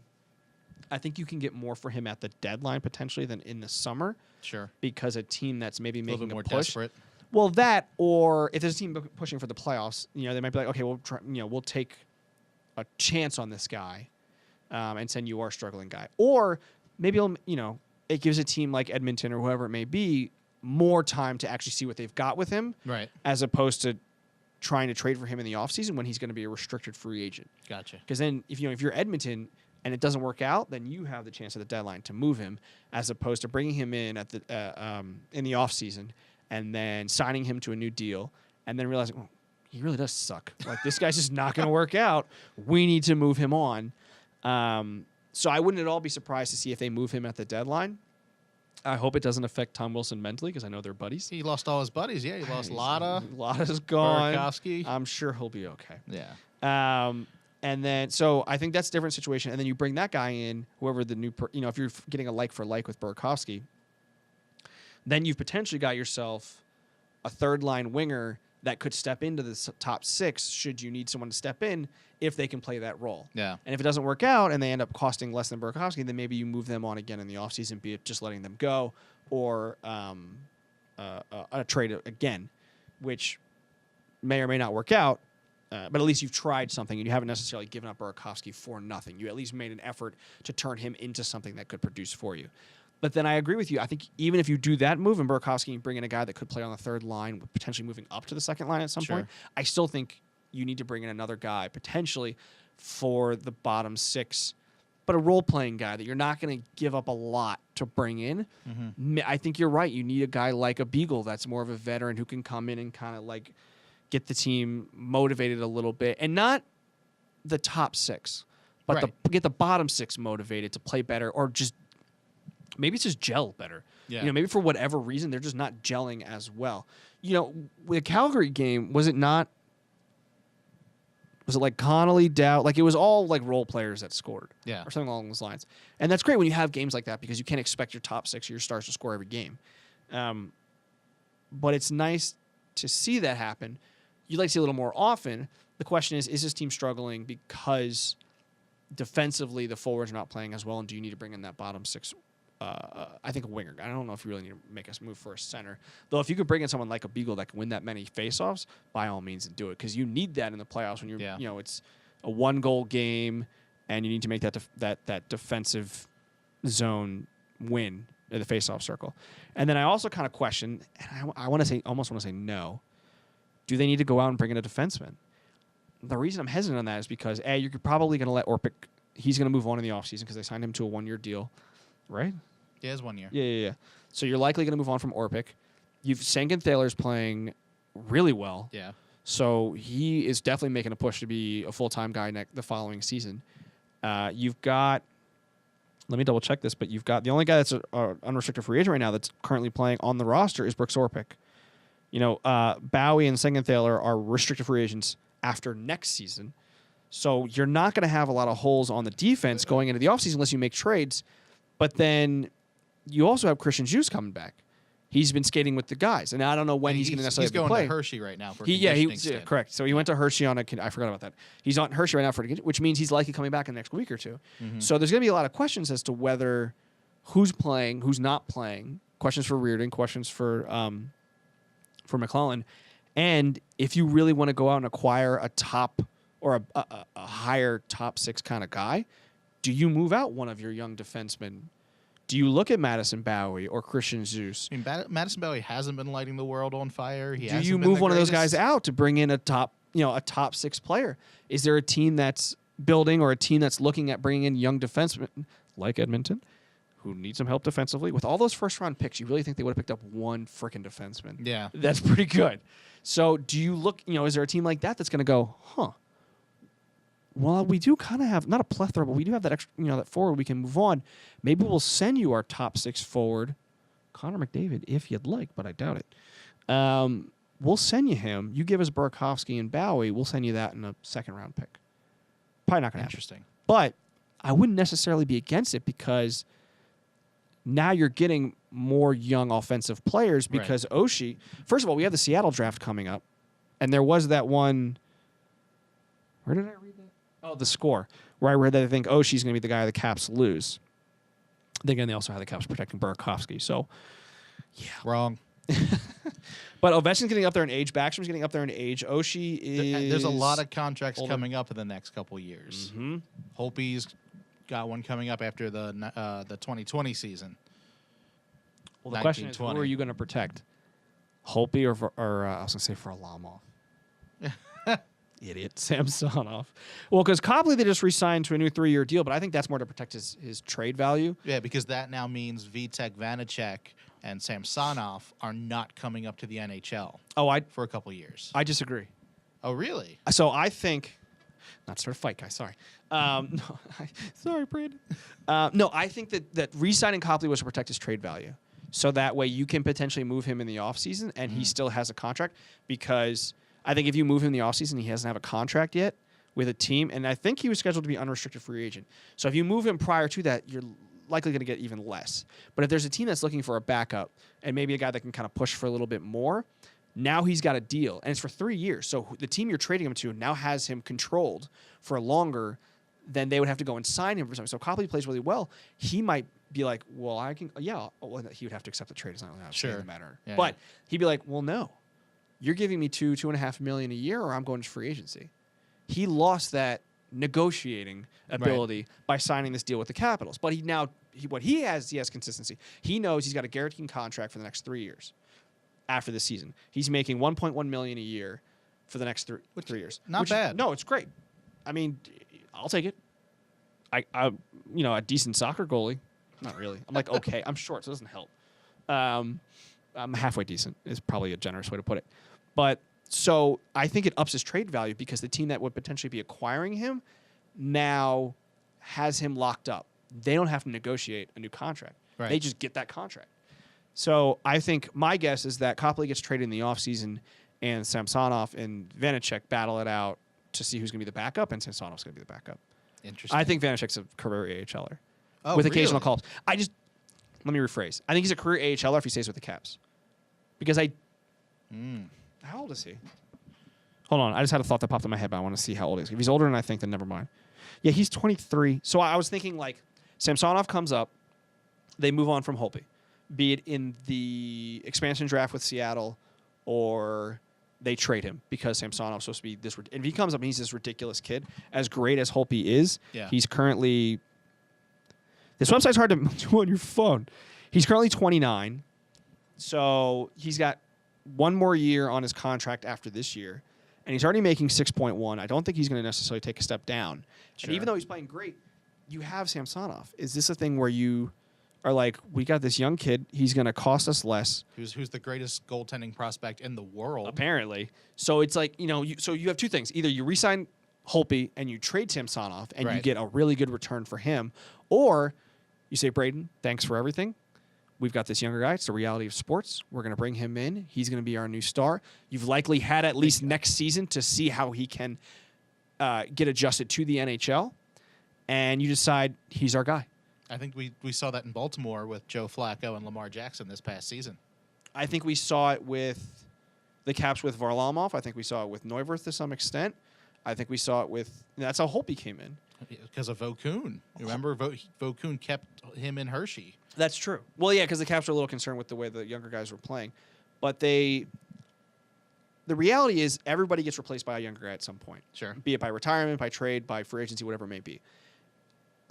I think you can get more for him at the deadline potentially than in the summer. Sure. Because a team that's maybe A little making bit more a push. desperate. Well, that, or if there's a team pushing for the playoffs, they might be like, okay, we'll try, we'll take a chance on this guy, and send you our struggling guy. Or maybe it gives a team like Edmonton or whoever it may be more time to actually see what they've got with him, Right. as opposed to trying to trade for him in the offseason when he's going to be a restricted free agent. Gotcha. Because then if you're Edmonton and it doesn't work out, then you have the chance at the deadline to move him, as opposed to bringing him in at the in the offseason and then signing him to a new deal and then realizing, oh, he really does suck. Like, this guy's just not going to work out. We need to move him on. So I wouldn't at all be surprised to see if they move him at the deadline. I hope it doesn't affect Tom Wilson mentally, because I know they're buddies. He lost all his buddies. Yeah, he lost Lotta. Lotta's gone. Burakovsky. I'm sure he'll be okay. Yeah. And then, so I think that's a different situation. And then you bring that guy in, whoever the new, if you're getting a like for like with Burakovsky, then you've potentially got yourself a third line winger that could step into the top six should you need someone to step in if they can play that role. Yeah. And if it doesn't work out and they end up costing less than Burakovsky, then maybe you move them on again in the offseason, be it just letting them go or a trade again, which may or may not work out. But at least you've tried something and you haven't necessarily given up Burakovsky for nothing. You at least made an effort to turn him into something that could produce for you. But then I agree with you. I think even if you do that move and Burakovsky and bring in a guy that could play on the third line, potentially moving up to the second line at some point, I still think you need to bring in another guy potentially for the bottom six, but a role-playing guy that you're not going to give up a lot to bring in. Mm-hmm. I think you're right. You need a guy like a Beagle that's more of a veteran who can come in and kind of like get the team motivated a little bit, and not the top six, but get the bottom six motivated to play better, or just maybe it's just gel better. Yeah. Maybe for whatever reason they're just not gelling as well. With the Calgary game, was it like Connolly, Dow? Like, it was all like role players that scored, or something along those lines. And that's great when you have games like that, because you can't expect your top six or your stars to score every game. But it's nice to see that happen. You'd like to see a little more often. The question is this team struggling because defensively the forwards are not playing as well, and do you need to bring in that bottom six? I think a winger. I don't know if you really need to make us move for a center. Though if you could bring in someone like a Beagle that can win that many faceoffs, by all means do it, because you need that in the playoffs when you're it's a 1-goal game and you need to make that defensive zone win in the faceoff circle. And then I also kind of question, and I almost want to say no. Do they need to go out and bring in a defenseman? The reason I'm hesitant on that is because you're probably going to let Orpik. He's going to move on in the offseason because they signed him to a 1-year deal, right? Yeah, it's 1 year. Yeah. So you're likely going to move on from Orpik. You've Sankenthaler's playing really well. Yeah. So he is definitely making a push to be a full-time guy the following season. You've got, let me double check this, but you've got the only guy that's an unrestricted free agent right now that's currently playing on the roster is Brooks Orpik. Bowie and Sankenthaler are restricted free agents after next season. So you're not going to have a lot of holes on the defense going into the offseason unless you make trades. But then you also have Christian Djoos coming back. He's been skating with the guys, and I don't know when he's going to necessarily play. He's going to Hershey right now for correct. So he went to Hershey on I forgot about that. He's on Hershey right now which means he's likely coming back in the next week or two. Mm-hmm. So there's going to be a lot of questions as to whether who's playing, who's not playing. Questions for Reardon, questions for McClellan, and if you really want to go out and acquire a top or a higher top six kind of guy, do you move out one of your young defensemen? Do you look at Madison Bowie or Christian Djoos? I mean, Madison Bowie hasn't been lighting the world on fire. Do you move one of those guys out to bring in a top six player? Is there a team that's building or a team that's looking at bringing in young defensemen like Edmonton, who need some help defensively? With all those first-round picks, you really think they would have picked up one freaking defenseman? Yeah. That's pretty good. So do you look, is there a team like that that's going to go, well, we do kind of have, not a plethora, but we do have that extra, that forward we can move on. Maybe we'll send you our top six forward, Connor McDavid, if you'd like, but I doubt it. We'll send you him. You give us Burakovsky and Bowie, we'll send you that in a second-round pick. Probably not going to happen. Interesting. But I wouldn't necessarily be against it, because now you're getting more young offensive players, because Oshie, first of all, we have the Seattle draft coming up, and there was that one, where did I read that? Oh, the score, right where they think, oh, she's going to be the guy the Caps lose. Then again, they also have the Caps protecting Burakovsky. So, yeah. Wrong. But Ovechkin's getting up there in age. Backstrom's getting up there in age. Oshie is... There's a lot of contracts coming up in the next couple years. Mm-hmm. Holtby's got one coming up after the 2020 season. Well, the question is, who are you going to protect? Holtby or I was going to say Varlamov. Idiot. Samsonov. Well, because Copley, they just re-signed to a new 3-year deal, but I think that's more to protect his trade value. Yeah, because that now means Vitek Vanacek and Samsonov are not coming up to the NHL for a couple years. I disagree. Oh, really? So I think... Not to start a fight, guys. Sorry. Sorry, Brandon. No, I think that re-signing Copley was to protect his trade value. So that way you can potentially move him in the offseason and he still has a contract, because I think if you move him in the offseason, he doesn't have a contract yet with a team, and I think he was scheduled to be unrestricted free agent. So if you move him prior to that, you're likely going to get even less. But if there's a team that's looking for a backup and maybe a guy that can kind of push for a little bit more, now he's got a deal, and it's for 3 years. So the team you're trading him to now has him controlled for longer than they would have to go and sign him for something. So if Copley plays really well, he might be like, well, I can, yeah. Well, he would have to accept the trade. It's not really sure. the matter. Yeah, but he'd be like, well, no. You're giving me $2.5 million a year, or I'm going to free agency. He lost that negotiating ability by signing this deal with the Capitals. But he has consistency. He knows he's got a guaranteed contract for the next 3 years. After the season, he's making $1.1 million a year for the next 3 years. Not bad. No, it's great. I mean, I'll take it. I a decent soccer goalie. Not really. I'm like, okay, I'm short, so it doesn't help. I'm halfway decent is probably a generous way to put it. But so I think it ups his trade value because the team that would potentially be acquiring him now has him locked up. They don't have to negotiate a new contract. Right. They just get that contract. So I think my guess is that Copley gets traded in the offseason and Samsonov and Vanacek battle it out to see who's going to be the backup, and Samsonov's going to be the backup. Interesting. I think Vanacek's a career AHLer really? with occasional calls. Let me rephrase. I think he's a career AHLer if he stays with the Caps. Because how old is he? Hold on. I just had a thought that popped in my head, but I want to see how old he is. If he's older than I think, then never mind. Yeah, he's 23. So I was thinking, like, Samsonov comes up, they move on from Holtby, be it in the expansion draft with Seattle or they trade him because Samsonov's supposed to be this. And if he comes up and he's this ridiculous kid, as great as Holtby is, he's currently... This website's hard to do on your phone. He's currently 29, so he's got one more year on his contract after this year, and he's already making 6.1. I don't think he's going to necessarily take a step down. Sure. And even though he's playing great, you have Samsonov. Is this a thing where you are like, we got this young kid, he's going to cost us less? Who's the greatest goaltending prospect in the world. Apparently. So it's like, so you have two things. Either you re-sign Holtby and you trade Samsonov and you get a really good return for him, or you say, Braden, thanks for everything. We've got this younger guy. It's the reality of sports. We're going to bring him in. He's going to be our new star. You've likely had at least next season to see how he can get adjusted to the NHL, and you decide he's our guy. I think we saw that in Baltimore with Joe Flacco and Lamar Jackson this past season. I think we saw it with the Caps with Varlamov. I think we saw it with Neuwirth to some extent. I think we saw it with... That's how Holtby came in. Because of Vaucoon. Remember, Vaucoon kept him in Hershey. That's true. Well, yeah, because the Caps were a little concerned with the way the younger guys were playing. But the reality is everybody gets replaced by a younger guy at some point. Sure. Be it by retirement, by trade, by free agency, whatever it may be.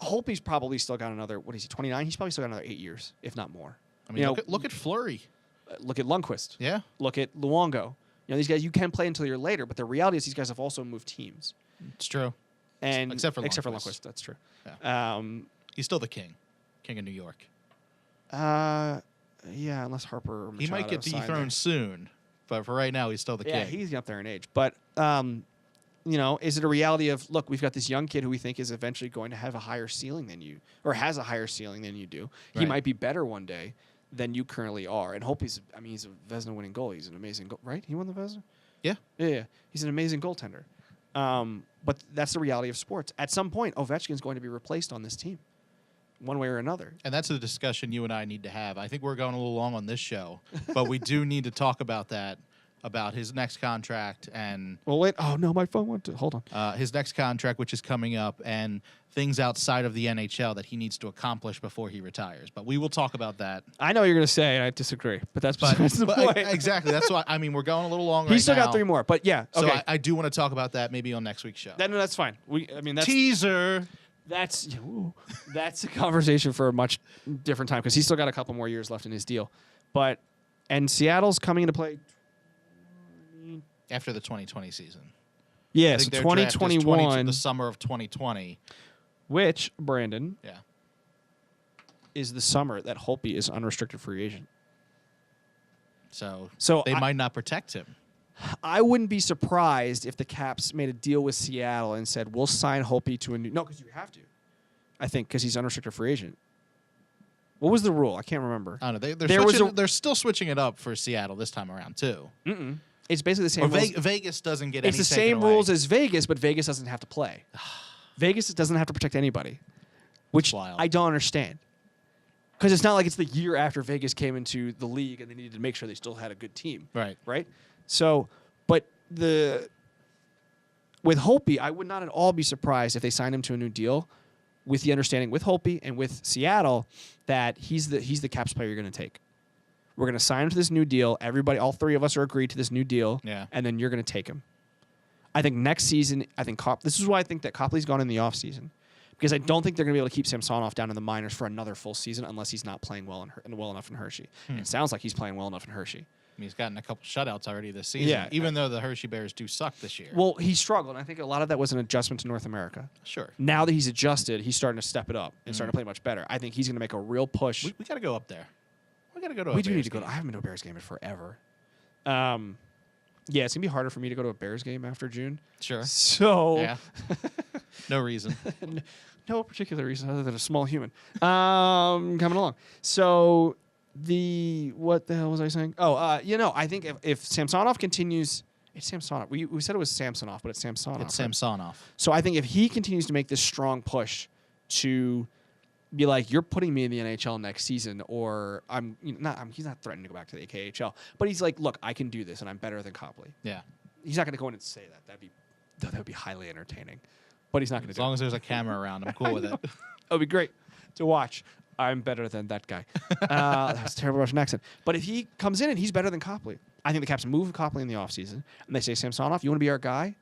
Holtby's probably still got another, 29? He's probably still got another 8 years, if not more. I mean, look at Fleury. Look at Lundqvist. Yeah. Look at Luongo. These guys, you can play until you're later, but the reality is these guys have also moved teams. It's true. And except for Lundqvist, that's true. Yeah. He's still the king of New York. Yeah, unless Harper or Machado he might get dethroned soon, but for right now, he's still the king. Yeah, he's up there in age. But, is it a reality of, look, we've got this young kid who we think is eventually going to have a higher ceiling than you, or has a higher ceiling than you do. He might be better one day than you currently are. And he's a Vezina-winning goalie. He's an amazing goal, right? He won the Vezina? Yeah. Yeah. He's an amazing goaltender. But that's the reality of sports. At some point, Ovechkin's going to be replaced on this team, one way or another. And that's a discussion you and I need to have. I think we're going a little long on this show, but we do need to talk about that about his next contract and Well, wait. Oh no, my phone went to. Hold on. his next contract, which is coming up, and things outside of the NHL that he needs to accomplish before he retires. But we will talk about that. I know what you're going to say, and I disagree. But that's besides the point. Exactly. That's why. I mean, we're going a little longer. He's still got 3 more. But yeah. Okay. So I do want to talk about that maybe on next week's show. No, that's fine. That's Teaser. That's a conversation for a much different time because he's still got a couple more years left in his deal. And Seattle's coming into play After the 2020 season. Yeah, I so think their draft is 2021, the summer of 2020. which Brandon Yeah. is the summer that Holtby is unrestricted free agent. So I- might not protect him. I wouldn't be surprised if the Caps made a deal with Seattle and said, we'll sign Holtby to a new... No, because you have to. I think because he's unrestricted free agent. What was the rule? I can't remember. I don't know. They're still switching it up for Seattle this time around, too. Mm-mm. It's basically the same Or rules. Vegas doesn't get It's any the same rules as Vegas, but Vegas doesn't have to play. Vegas doesn't have to protect anybody, which Wild. I don't understand. Because it's not like it's the year after Vegas came into the league and they needed to make sure they still had a good team. Right. Right? So, but with Holtby, I would not at all be surprised if they signed him to a new deal with the understanding with Holtby and with Seattle that he's the Caps player you're going to take. We're going to sign him to this new deal. Everybody, all 3 of us are agreed to this new deal. Yeah. And then you're going to take him. I think next season, this is why I think that Copley's gone in the offseason. Because I don't think they're going to be able to keep Samsonov down in the minors for another full season unless he's not playing well enough in Hershey. And it sounds like he's playing well enough in Hershey. He's gotten a couple shutouts already this season, Yeah. even though the Hershey Bears do suck this year. Well, he struggled. And I think a lot of that was an adjustment to North America. Sure. Now that he's adjusted, he's starting to step it up and starting to play much better. I think he's going to make a real push. We got to go up there. We got to go to a We do need Bears to go. game. I haven't been to a Bears game in forever. Yeah, it's gonna be harder for me to go to a Bears game after June. Sure. So, Yeah. No reason. no particular reason other than a small human coming along. So, what the hell was I saying? Oh, I think if Samsonov continues, it's Samsonov. We said it was Samsonov, but it's Samsonov. It's right? Samsonov. So I think if he continues to make this strong push to be like, you're putting me in the NHL next season, or he's not threatening to go back to the KHL, but he's like, look, I can do this, and I'm better than Copley. Yeah. He's not going to go in and say that. That would be highly entertaining, but he's not going to. As long as there's a camera around, I'm cool with it. It would be great to watch. I'm better than that guy. That was a terrible Russian accent. But if he comes in and he's better than Copley, I think the Caps move Copley in the offseason, and they say, Samsonov, you want to be our guy?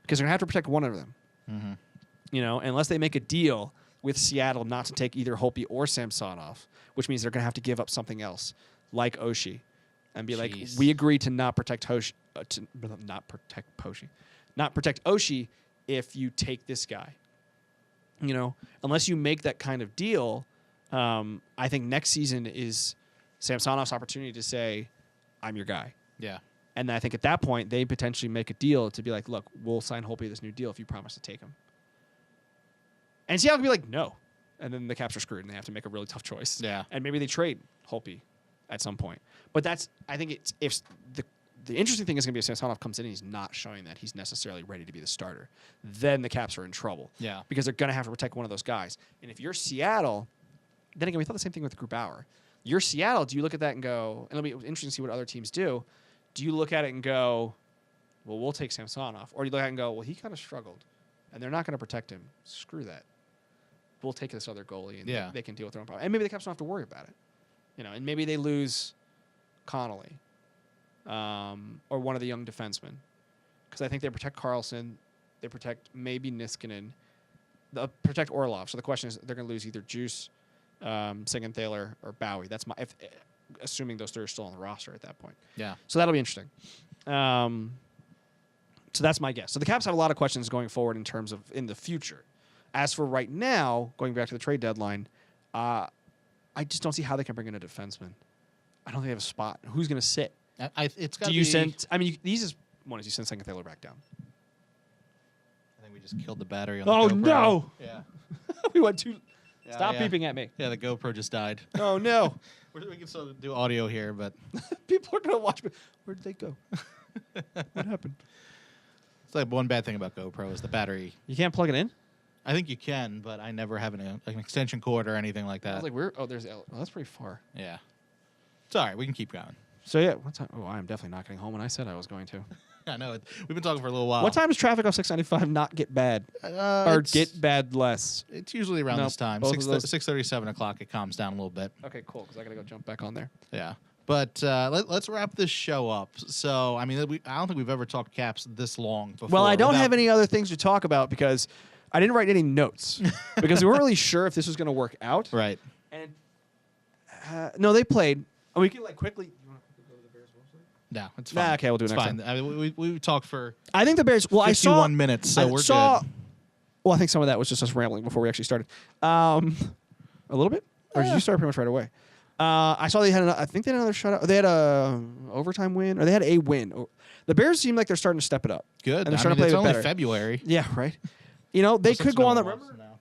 Because they're going to have to protect one of them. Mm-hmm. Unless they make a deal with Seattle not to take either Holtby or Samsonov, which means they're going to have to give up something else, like Oshie, and be like, we agree to not protect not protect Oshie if you take this guy. Unless you make that kind of deal, I think next season is Samsonov's opportunity to say, I'm your guy. Yeah. And I think at that point, they potentially make a deal to be like, look, we'll sign Holtby this new deal if you promise to take him. And Seattle can be like, no. And then the Caps are screwed and they have to make a really tough choice. Yeah. And maybe they trade Holtby at some point. But I think if the interesting thing is going to be if Samsonov comes in and he's not showing that he's necessarily ready to be the starter, then the Caps are in trouble. Yeah. Because they're going to have to protect one of those guys. And if you're Seattle, then again, we thought the same thing with Grubauer. You're Seattle, do you look at that and go, and it'll be interesting to see what other teams do. Do you look at it and go, well, we'll take Samsonov? Or do you look at it and go, well, he kind of struggled, and they're not going to protect him. Screw that. We'll take this other goalie, and they can deal with their own problem. And maybe the Caps don't have to worry about it. And maybe they lose Connolly or one of the young defensemen. Because I think they protect Carlson. They protect maybe Niskanen. They'll protect Orlov. So the question is, they're going to lose either Juice, Sigenthaler, or Bowie. That's assuming those 3 are still on the roster at that point. Yeah. So that'll be interesting. So that's my guess. So the Caps have a lot of questions going forward in terms of in the future. As for right now, going back to the trade deadline, I just don't see how they can bring in a defenseman. I don't think they have a spot. Who's going to sit? It's got Do you send? I mean, the easiest one is you send Sigenthaler back down. I think we just killed the battery on the Oh GoPro. no! Yeah. We went too. Yeah, Stop yeah. beeping at me. Yeah, the GoPro just died. Oh no! We can still do audio here, but People are going to watch me. Where did they go? What happened? it's like one bad thing about GoPro is the battery. You can't plug it in? I think you can, but I never have an extension cord or anything like I that. was like, where? Oh, there's. Well, that's pretty far. Yeah. It's all right. We can keep going. So yeah, what time? Oh, I'm definitely not getting home when I said I was going to. I know. We've been talking for a little while. What time does traffic off 695 not get bad? Or get bad less? It's usually around this time. both of those. 6:30, 7 o'clock, it calms down a little bit. Okay, cool, because I got to go jump back on there. Yeah. But let's wrap this show up. So, I mean, I don't think we've ever talked Caps this long before. Well, I don't have any other things to talk about because I didn't write any notes because we weren't really sure if this was going to work out. Right. And no, they played. We can quickly. You want to go to the Bears website? No, it's fine. Nah, okay, we'll do it it's next fine. time. I mean, we talked for I think the Bears. Well, 51 minutes, so we're good. Well, I think some of that was just us rambling before we actually started. A little bit, or did you start pretty much right away? I saw they had. I think they had another shutout. They had a overtime win, or they had a win. The Bears seem like they're starting to step it up. Good. And they're starting to play it's a bit only better. February. Yeah, right. You know, they could go on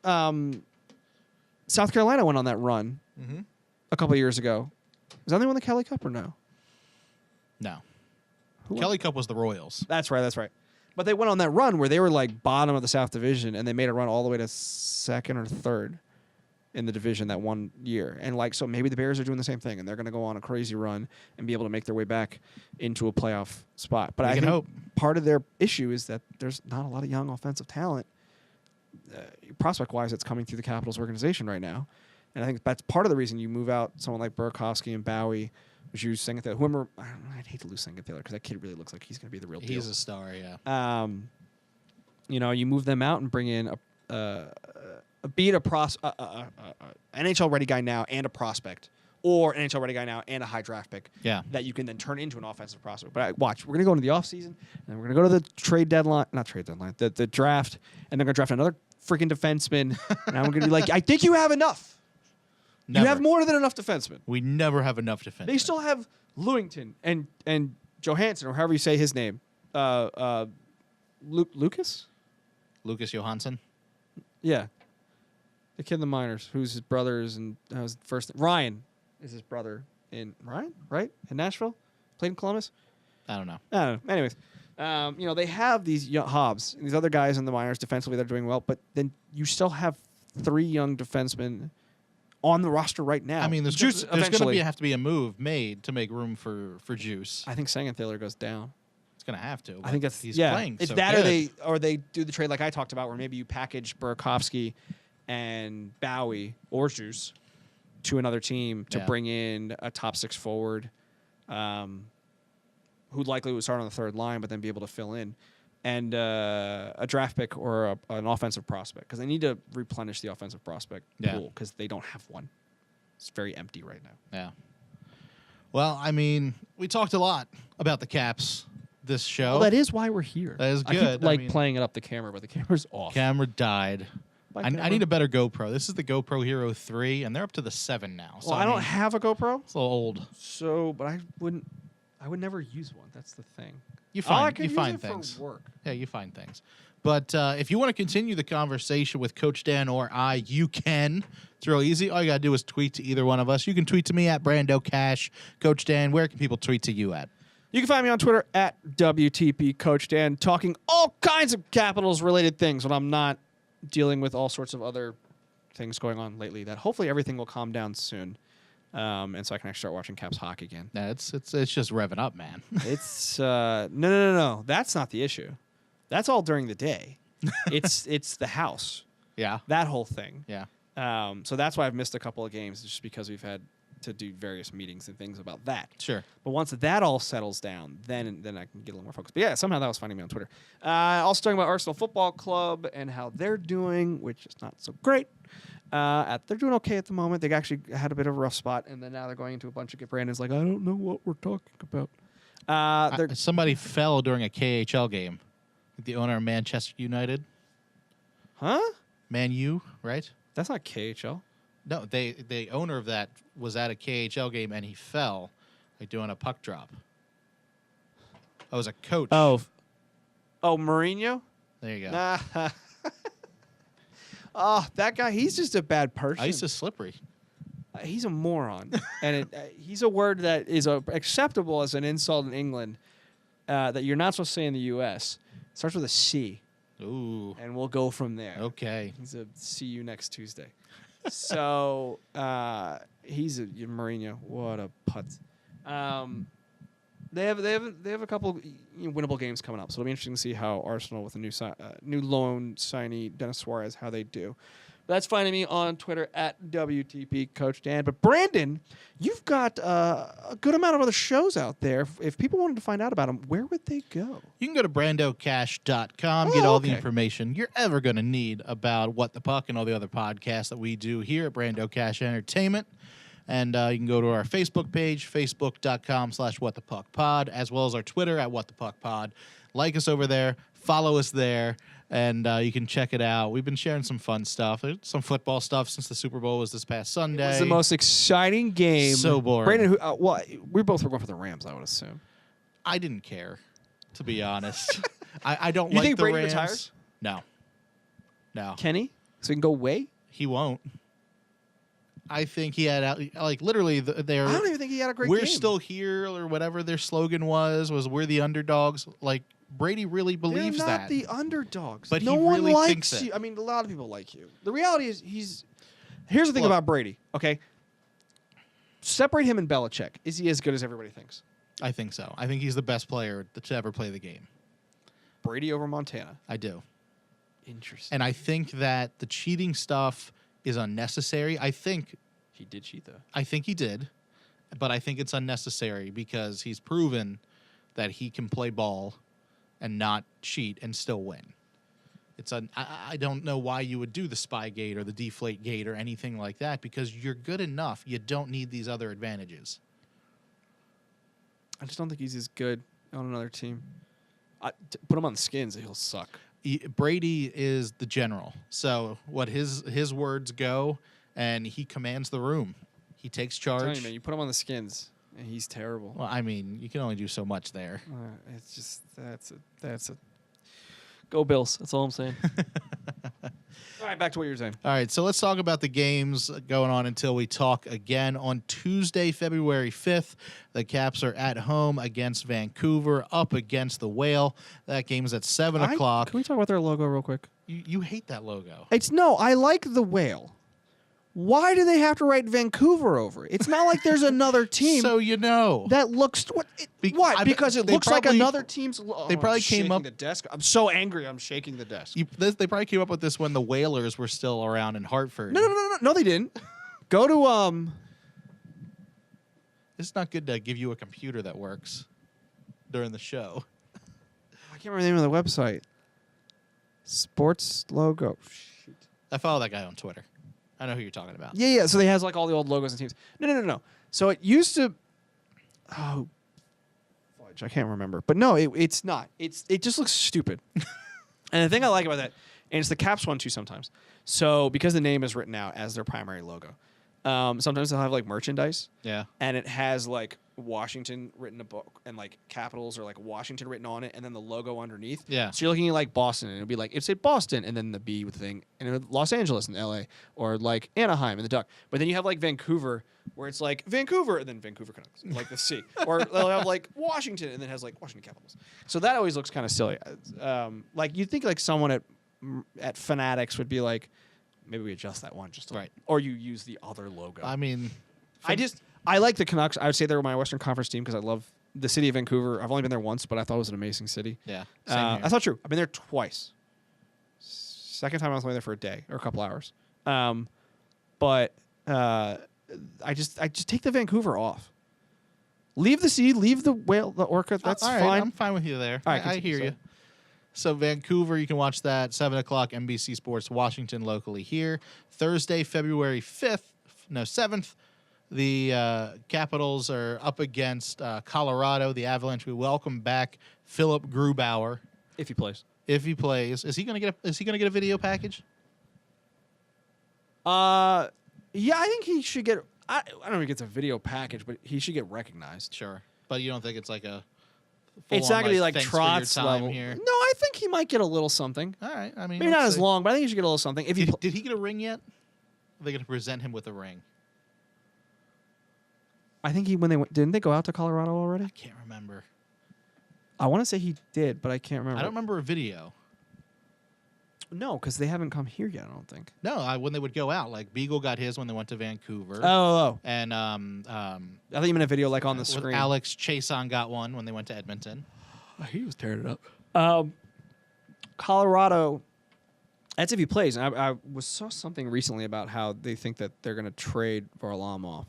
that. South Carolina went on that run a couple of years ago. Was that they won the Kelly Cup or no? No. Who won? Kelly Cup was the Royals. That's right. That's right. But they went on that run where they were bottom of the South Division, and they made a run all the way to second or third in the division that one year. And so maybe the Bears are doing the same thing, and they're going to go on a crazy run and be able to make their way back into a playoff spot. But I think hope. part of their issue is that there's not a lot of young offensive talent. Prospect-wise, it's coming through the Capitals organization right now. And I think that's part of the reason you move out someone like Burakovsky and Bowie, which you Singlethaler. Whoever, I'd hate to lose Singlethaler because that kid really looks like he's going to be the real deal. He's a star, yeah. You move them out and bring in NHL ready guy now and a prospect, or an NHL ready guy now and a high draft pick. Yeah. That you can then turn into an offensive prospect. But watch, we're going to go into the offseason, and we're going to go to the the draft, and they're going to draft another freaking defenseman, and I'm going to be like, I think you have enough. Never. You have more than enough defensemen. We never have enough defensemen. They still have Lewington and Johansson, or however you say his name. Lucas? Lucas Johansson. Yeah. The kid in the minors, who's his brother's, and that was first. Ryan is his brother in Ryan, right? In Nashville? Played in Columbus? I don't know. I don't know. Anyways, they have these young Hobbs and these other guys in the minors defensively that are doing well, but then you still have 3 young defensemen on the roster right now. I mean, there's Juice going to have to be a move made to make room for Juice. I think Singlethaler goes down. It's going to have to. I think that's he's yeah. playing. It's so that, good. or they do the trade like I talked about, where maybe you package Burakovsky and Bowie or Juice to another team to bring in a top 6 forward, who likely would start on the third line, but then be able to fill in, and a draft pick or an offensive prospect, because they need to replenish the offensive prospect pool because they don't have one. It's very empty right now. Yeah. Well, I mean, we talked a lot about the Caps this show. Well, that is why we're here. That is I good. keep playing it up the camera, but the camera's off. Camera died. Bye, I camera. need a better GoPro. This is the GoPro Hero 3, and they're up to the 7 now. So Well, I don't have a GoPro, It's a little old. so but I would never use one. That's the thing. You I find could you use find it things. for work. Yeah, you find things. But if you want to continue the conversation with Coach Dan or I, you can. It's real easy. All you got to do is tweet to either one of us. You can tweet to me at Brando Cash. Coach Dan, where can people tweet to you at? You can find me on Twitter at WTP Coach Dan, talking all kinds of Capitals-related things when I'm not dealing with all sorts of other things going on lately. That hopefully everything will calm down soon, and so I can actually start watching Caps hockey again. Yeah, it's just revving up, man. It's no. That's not the issue. That's all during the day. It's the house. Yeah. That whole thing. Yeah. So that's why I've missed a couple of games, just because we've had to do various meetings and things about that. Sure. But once that all settles down, then I can get a little more focused. But yeah, somehow that was finding me on Twitter. Also talking about Arsenal Football Club and how they're doing, which is not so great. They're doing okay at the moment. They actually had a bit of a rough spot, and then now they're going into a bunch of Brandon's like, I don't know what we're talking about. Somebody fell during a KHL game. The owner of Manchester United. Huh? Man U, right? That's not KHL. No, the owner of that was at a KHL game and he fell, doing a puck drop. I was a coach. Oh, Mourinho? There you go. Nah. Oh, that guy, he's just a bad person. Ice is slippery. He's a moron. And he's a word that is acceptable as an insult in England that you're not supposed to say in the U.S. It starts with a C. Ooh. And we'll go from there. Okay. He's a see you next Tuesday. So he's a Mourinho. What a putz. They have a couple winnable games coming up, so it'll be interesting to see how Arsenal with a new loan signee Dennis Suarez, how they do. That's finding me on Twitter at WTP Coach Dan. But Brandon, you've got a good amount of other shows out there. If people wanted to find out about them, where would they go? You can go to brandocash.com, get all the information you're ever going to need about What the Puck and all the other podcasts that we do here at Brando Cash Entertainment. And you can go to our Facebook page, facebook.com/whatthepuckpod, as well as our Twitter at whatthepuckpod. Like us over there, follow us there, and you can check it out. We've been sharing some fun stuff, some football stuff since the Super Bowl was this past Sunday. It was the most exciting game. So boring. Brandon, we both were going for the Rams, I would assume. I didn't care, to be honest. I don't You like think the Brady Rams. retires? No. Kenny? So he can go away? He won't. I think he had, literally, they're... I don't even think he had a great We're game. still here, or whatever their slogan was we're the underdogs. Like, Brady really believes They're that. not the underdogs. But no he one really likes thinks it. you. I mean, a lot of people like you. The reality is here's the thing Look. about Brady, okay? Separate him and Belichick. Is he as good as everybody thinks? I think so. I think he's the best player to ever play the game. Brady over Montana. I do. Interesting. And I think that the cheating stuff is unnecessary. I think He did cheat, though. he did, but I think it's unnecessary because he's proven that he can play ball and not cheat and still win. I don't know why you would do the spy gate or the deflate gate or anything like that, because you're good enough. You don't need these other advantages. I just don't think he's as good on another team. Put him on the Skins, he'll suck. Brady is the general. So what his words go, and he commands the room. He takes charge. I'm telling you, man, you put him on the Skins, and he's terrible. Well, I mean, you can only do so much there. It's just that's a go Bills. That's all I'm saying. All right, back to what you were saying. All right, so let's talk about the games going on until we talk again. On Tuesday, February 5th, the Caps are at home against Vancouver, up against the Whale. That game is at 7 o'clock. Can we talk about their logo real quick? You hate that logo. I like the Whale. Why do they have to write Vancouver over it? It's not like there's another team So you know. that looks because it they looks like probably- another team's. they probably I'm came shaking up- the desk. I'm so angry. I'm shaking the desk. They probably came up with this when the Whalers were still around in Hartford. No, they didn't. Go to It's not good to give you a computer that works during the show. I can't remember the name of the website. Sports logo. Shoot. I follow that guy on Twitter. I know who you're talking about. Yeah. So they has like all the old logos and teams. No. So it used to. Oh, fudge! I can't remember. But no, it's not. It just looks stupid. And the thing I like about that, and it's the Caps one too sometimes. So because the name is written out as their primary logo, sometimes they'll have like merchandise. Yeah. And it has like Washington written and like capitals or like Washington written on it, and then the logo underneath. Yeah. So you're looking at like Boston, and it'll be like it'd say Boston, and then the B with the thing, and it Los Angeles and L.A. or like Anaheim and the Duck. But then you have like Vancouver, where it's like Vancouver and then Vancouver Canucks, like the C. Or they'll have like Washington, and then it has like Washington Capitals. So that always looks kind of silly. Like you'd think like someone at Fanatics would be like, maybe we adjust that one just a Right. or you use the other logo. I mean, I like the Canucks. I would say they're my Western Conference team because I love the city of Vancouver. I've only been there once, but I thought it was an amazing city. yeah. Same here. That's not true. I've been there twice. Second time I was only there for a day or a couple hours. But I just take the Vancouver off. Leave the sea, leave the whale, the orca. That's all right, fine. I'm fine with you there. All right, I continue, hear you. So Vancouver, you can watch that 7 o'clock NBC Sports Washington locally here. Thursday, February 7th, the Capitals are up against Colorado, the Avalanche. We welcome back Philip Grubauer If he plays. if he plays. Is he going to get a video package? Yeah, I think he should get. I don't know if he gets a video package, but he should get recognized. Sure, but you don't think it's like a. It's not going to be like thanks for your Trotz time level. here. No, I think he might get a little something. All right, I mean, Maybe not as long, but I think he should get a little something. If he Did he get a ring yet? Are they going to present him with a ring? I think didn't they go out to Colorado already? I can't remember. I want to say he did, but I can't remember. I don't remember a video. No, because they haven't come here yet, I don't think. No, when they would go out. Like, Beagle got his when they went to Vancouver. Oh. And I thought you meant a video like on the screen. Alex Chason got one when they went to Edmonton. He was tearing it up. Colorado, that's if he plays. And I saw something recently about how they think that they're going to trade Varlamov.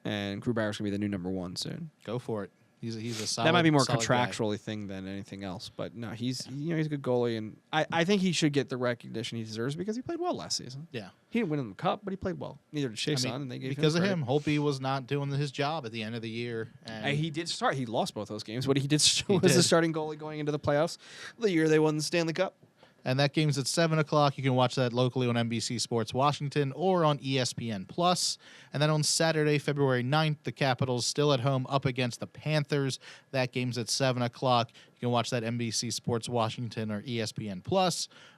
And Grubauer's going to be the new number 1 soon. Go for it. He's a solid. That might be more solid contractually guy. thing than anything else, but no, he's a good goalie, and I think he should get the recognition he deserves because he played well last season. Yeah, he didn't win the cup, but he played well. Neither did Chason, and they gave because him of him. Holtby was not doing his job at the end of the year. And he did start. He lost both those games, but he did was did. the starting goalie going into the playoffs the year they won the Stanley Cup. And that game's at 7 o'clock. You can watch that locally on NBC Sports Washington or on ESPN+. And then on Saturday, February 9th, the Capitals still at home up against the Panthers. That game's at 7 o'clock. You can watch that NBC Sports Washington or ESPN+.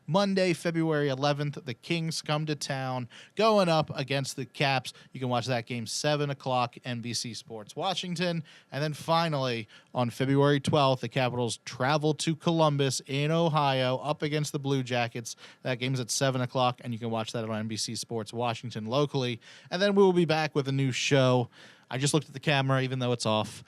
Monday, February 11th, the Kings come to town going up against the Caps. You can watch that game 7 o'clock, NBC Sports Washington. And then finally, on February 12th, the Capitals travel to Columbus in Ohio up against the Blue Jackets. That game's at 7 o'clock, and you can watch that on NBC Sports Washington locally. And then we will be back with a new show. I just looked at the camera, even though it's off.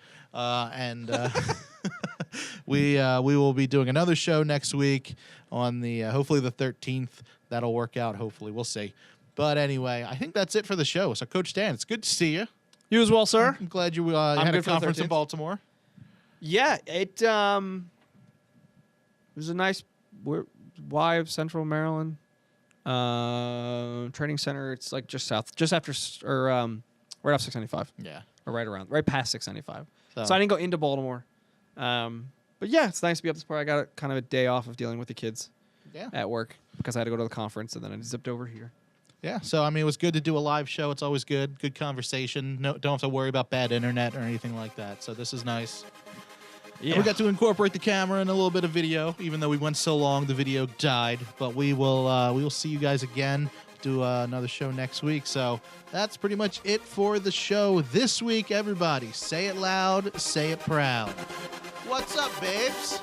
We will be doing another show next week on the hopefully the 13th. That'll work out. Hopefully, we'll see. But anyway, I think that's it for the show. So, Coach Dan, it's good to see you. You as well, sir. I'm glad you had a conference in 13th. Baltimore. Yeah, it was a nice Y of Central Maryland training center. It's like just after right off 695. Yeah, or right past 695. So I didn't go into Baltimore. But yeah, it's nice to be up this part. I got kind of a day off of dealing with the kids at work because I had to go to the conference, and then I zipped over here. Yeah, so I mean, it was good to do a live show. It's always good conversation. No, don't have to worry about bad internet or anything like that. So this is nice. Yeah, and we got to incorporate the camera and a little bit of video, even though we went so long, the video died. But we will see you guys again. Do another show next week. So that's pretty much it for the show this week, everybody. Say it loud, say it proud. What's up, babes?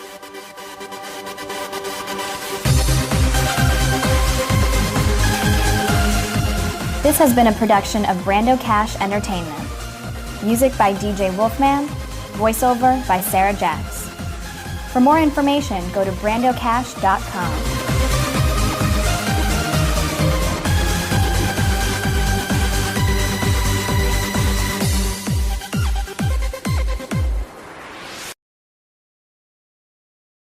This has been a production of Brando Cash Entertainment. Music by DJ Wolfman, voiceover by Sarah Jax. For more information, go to brandocash.com.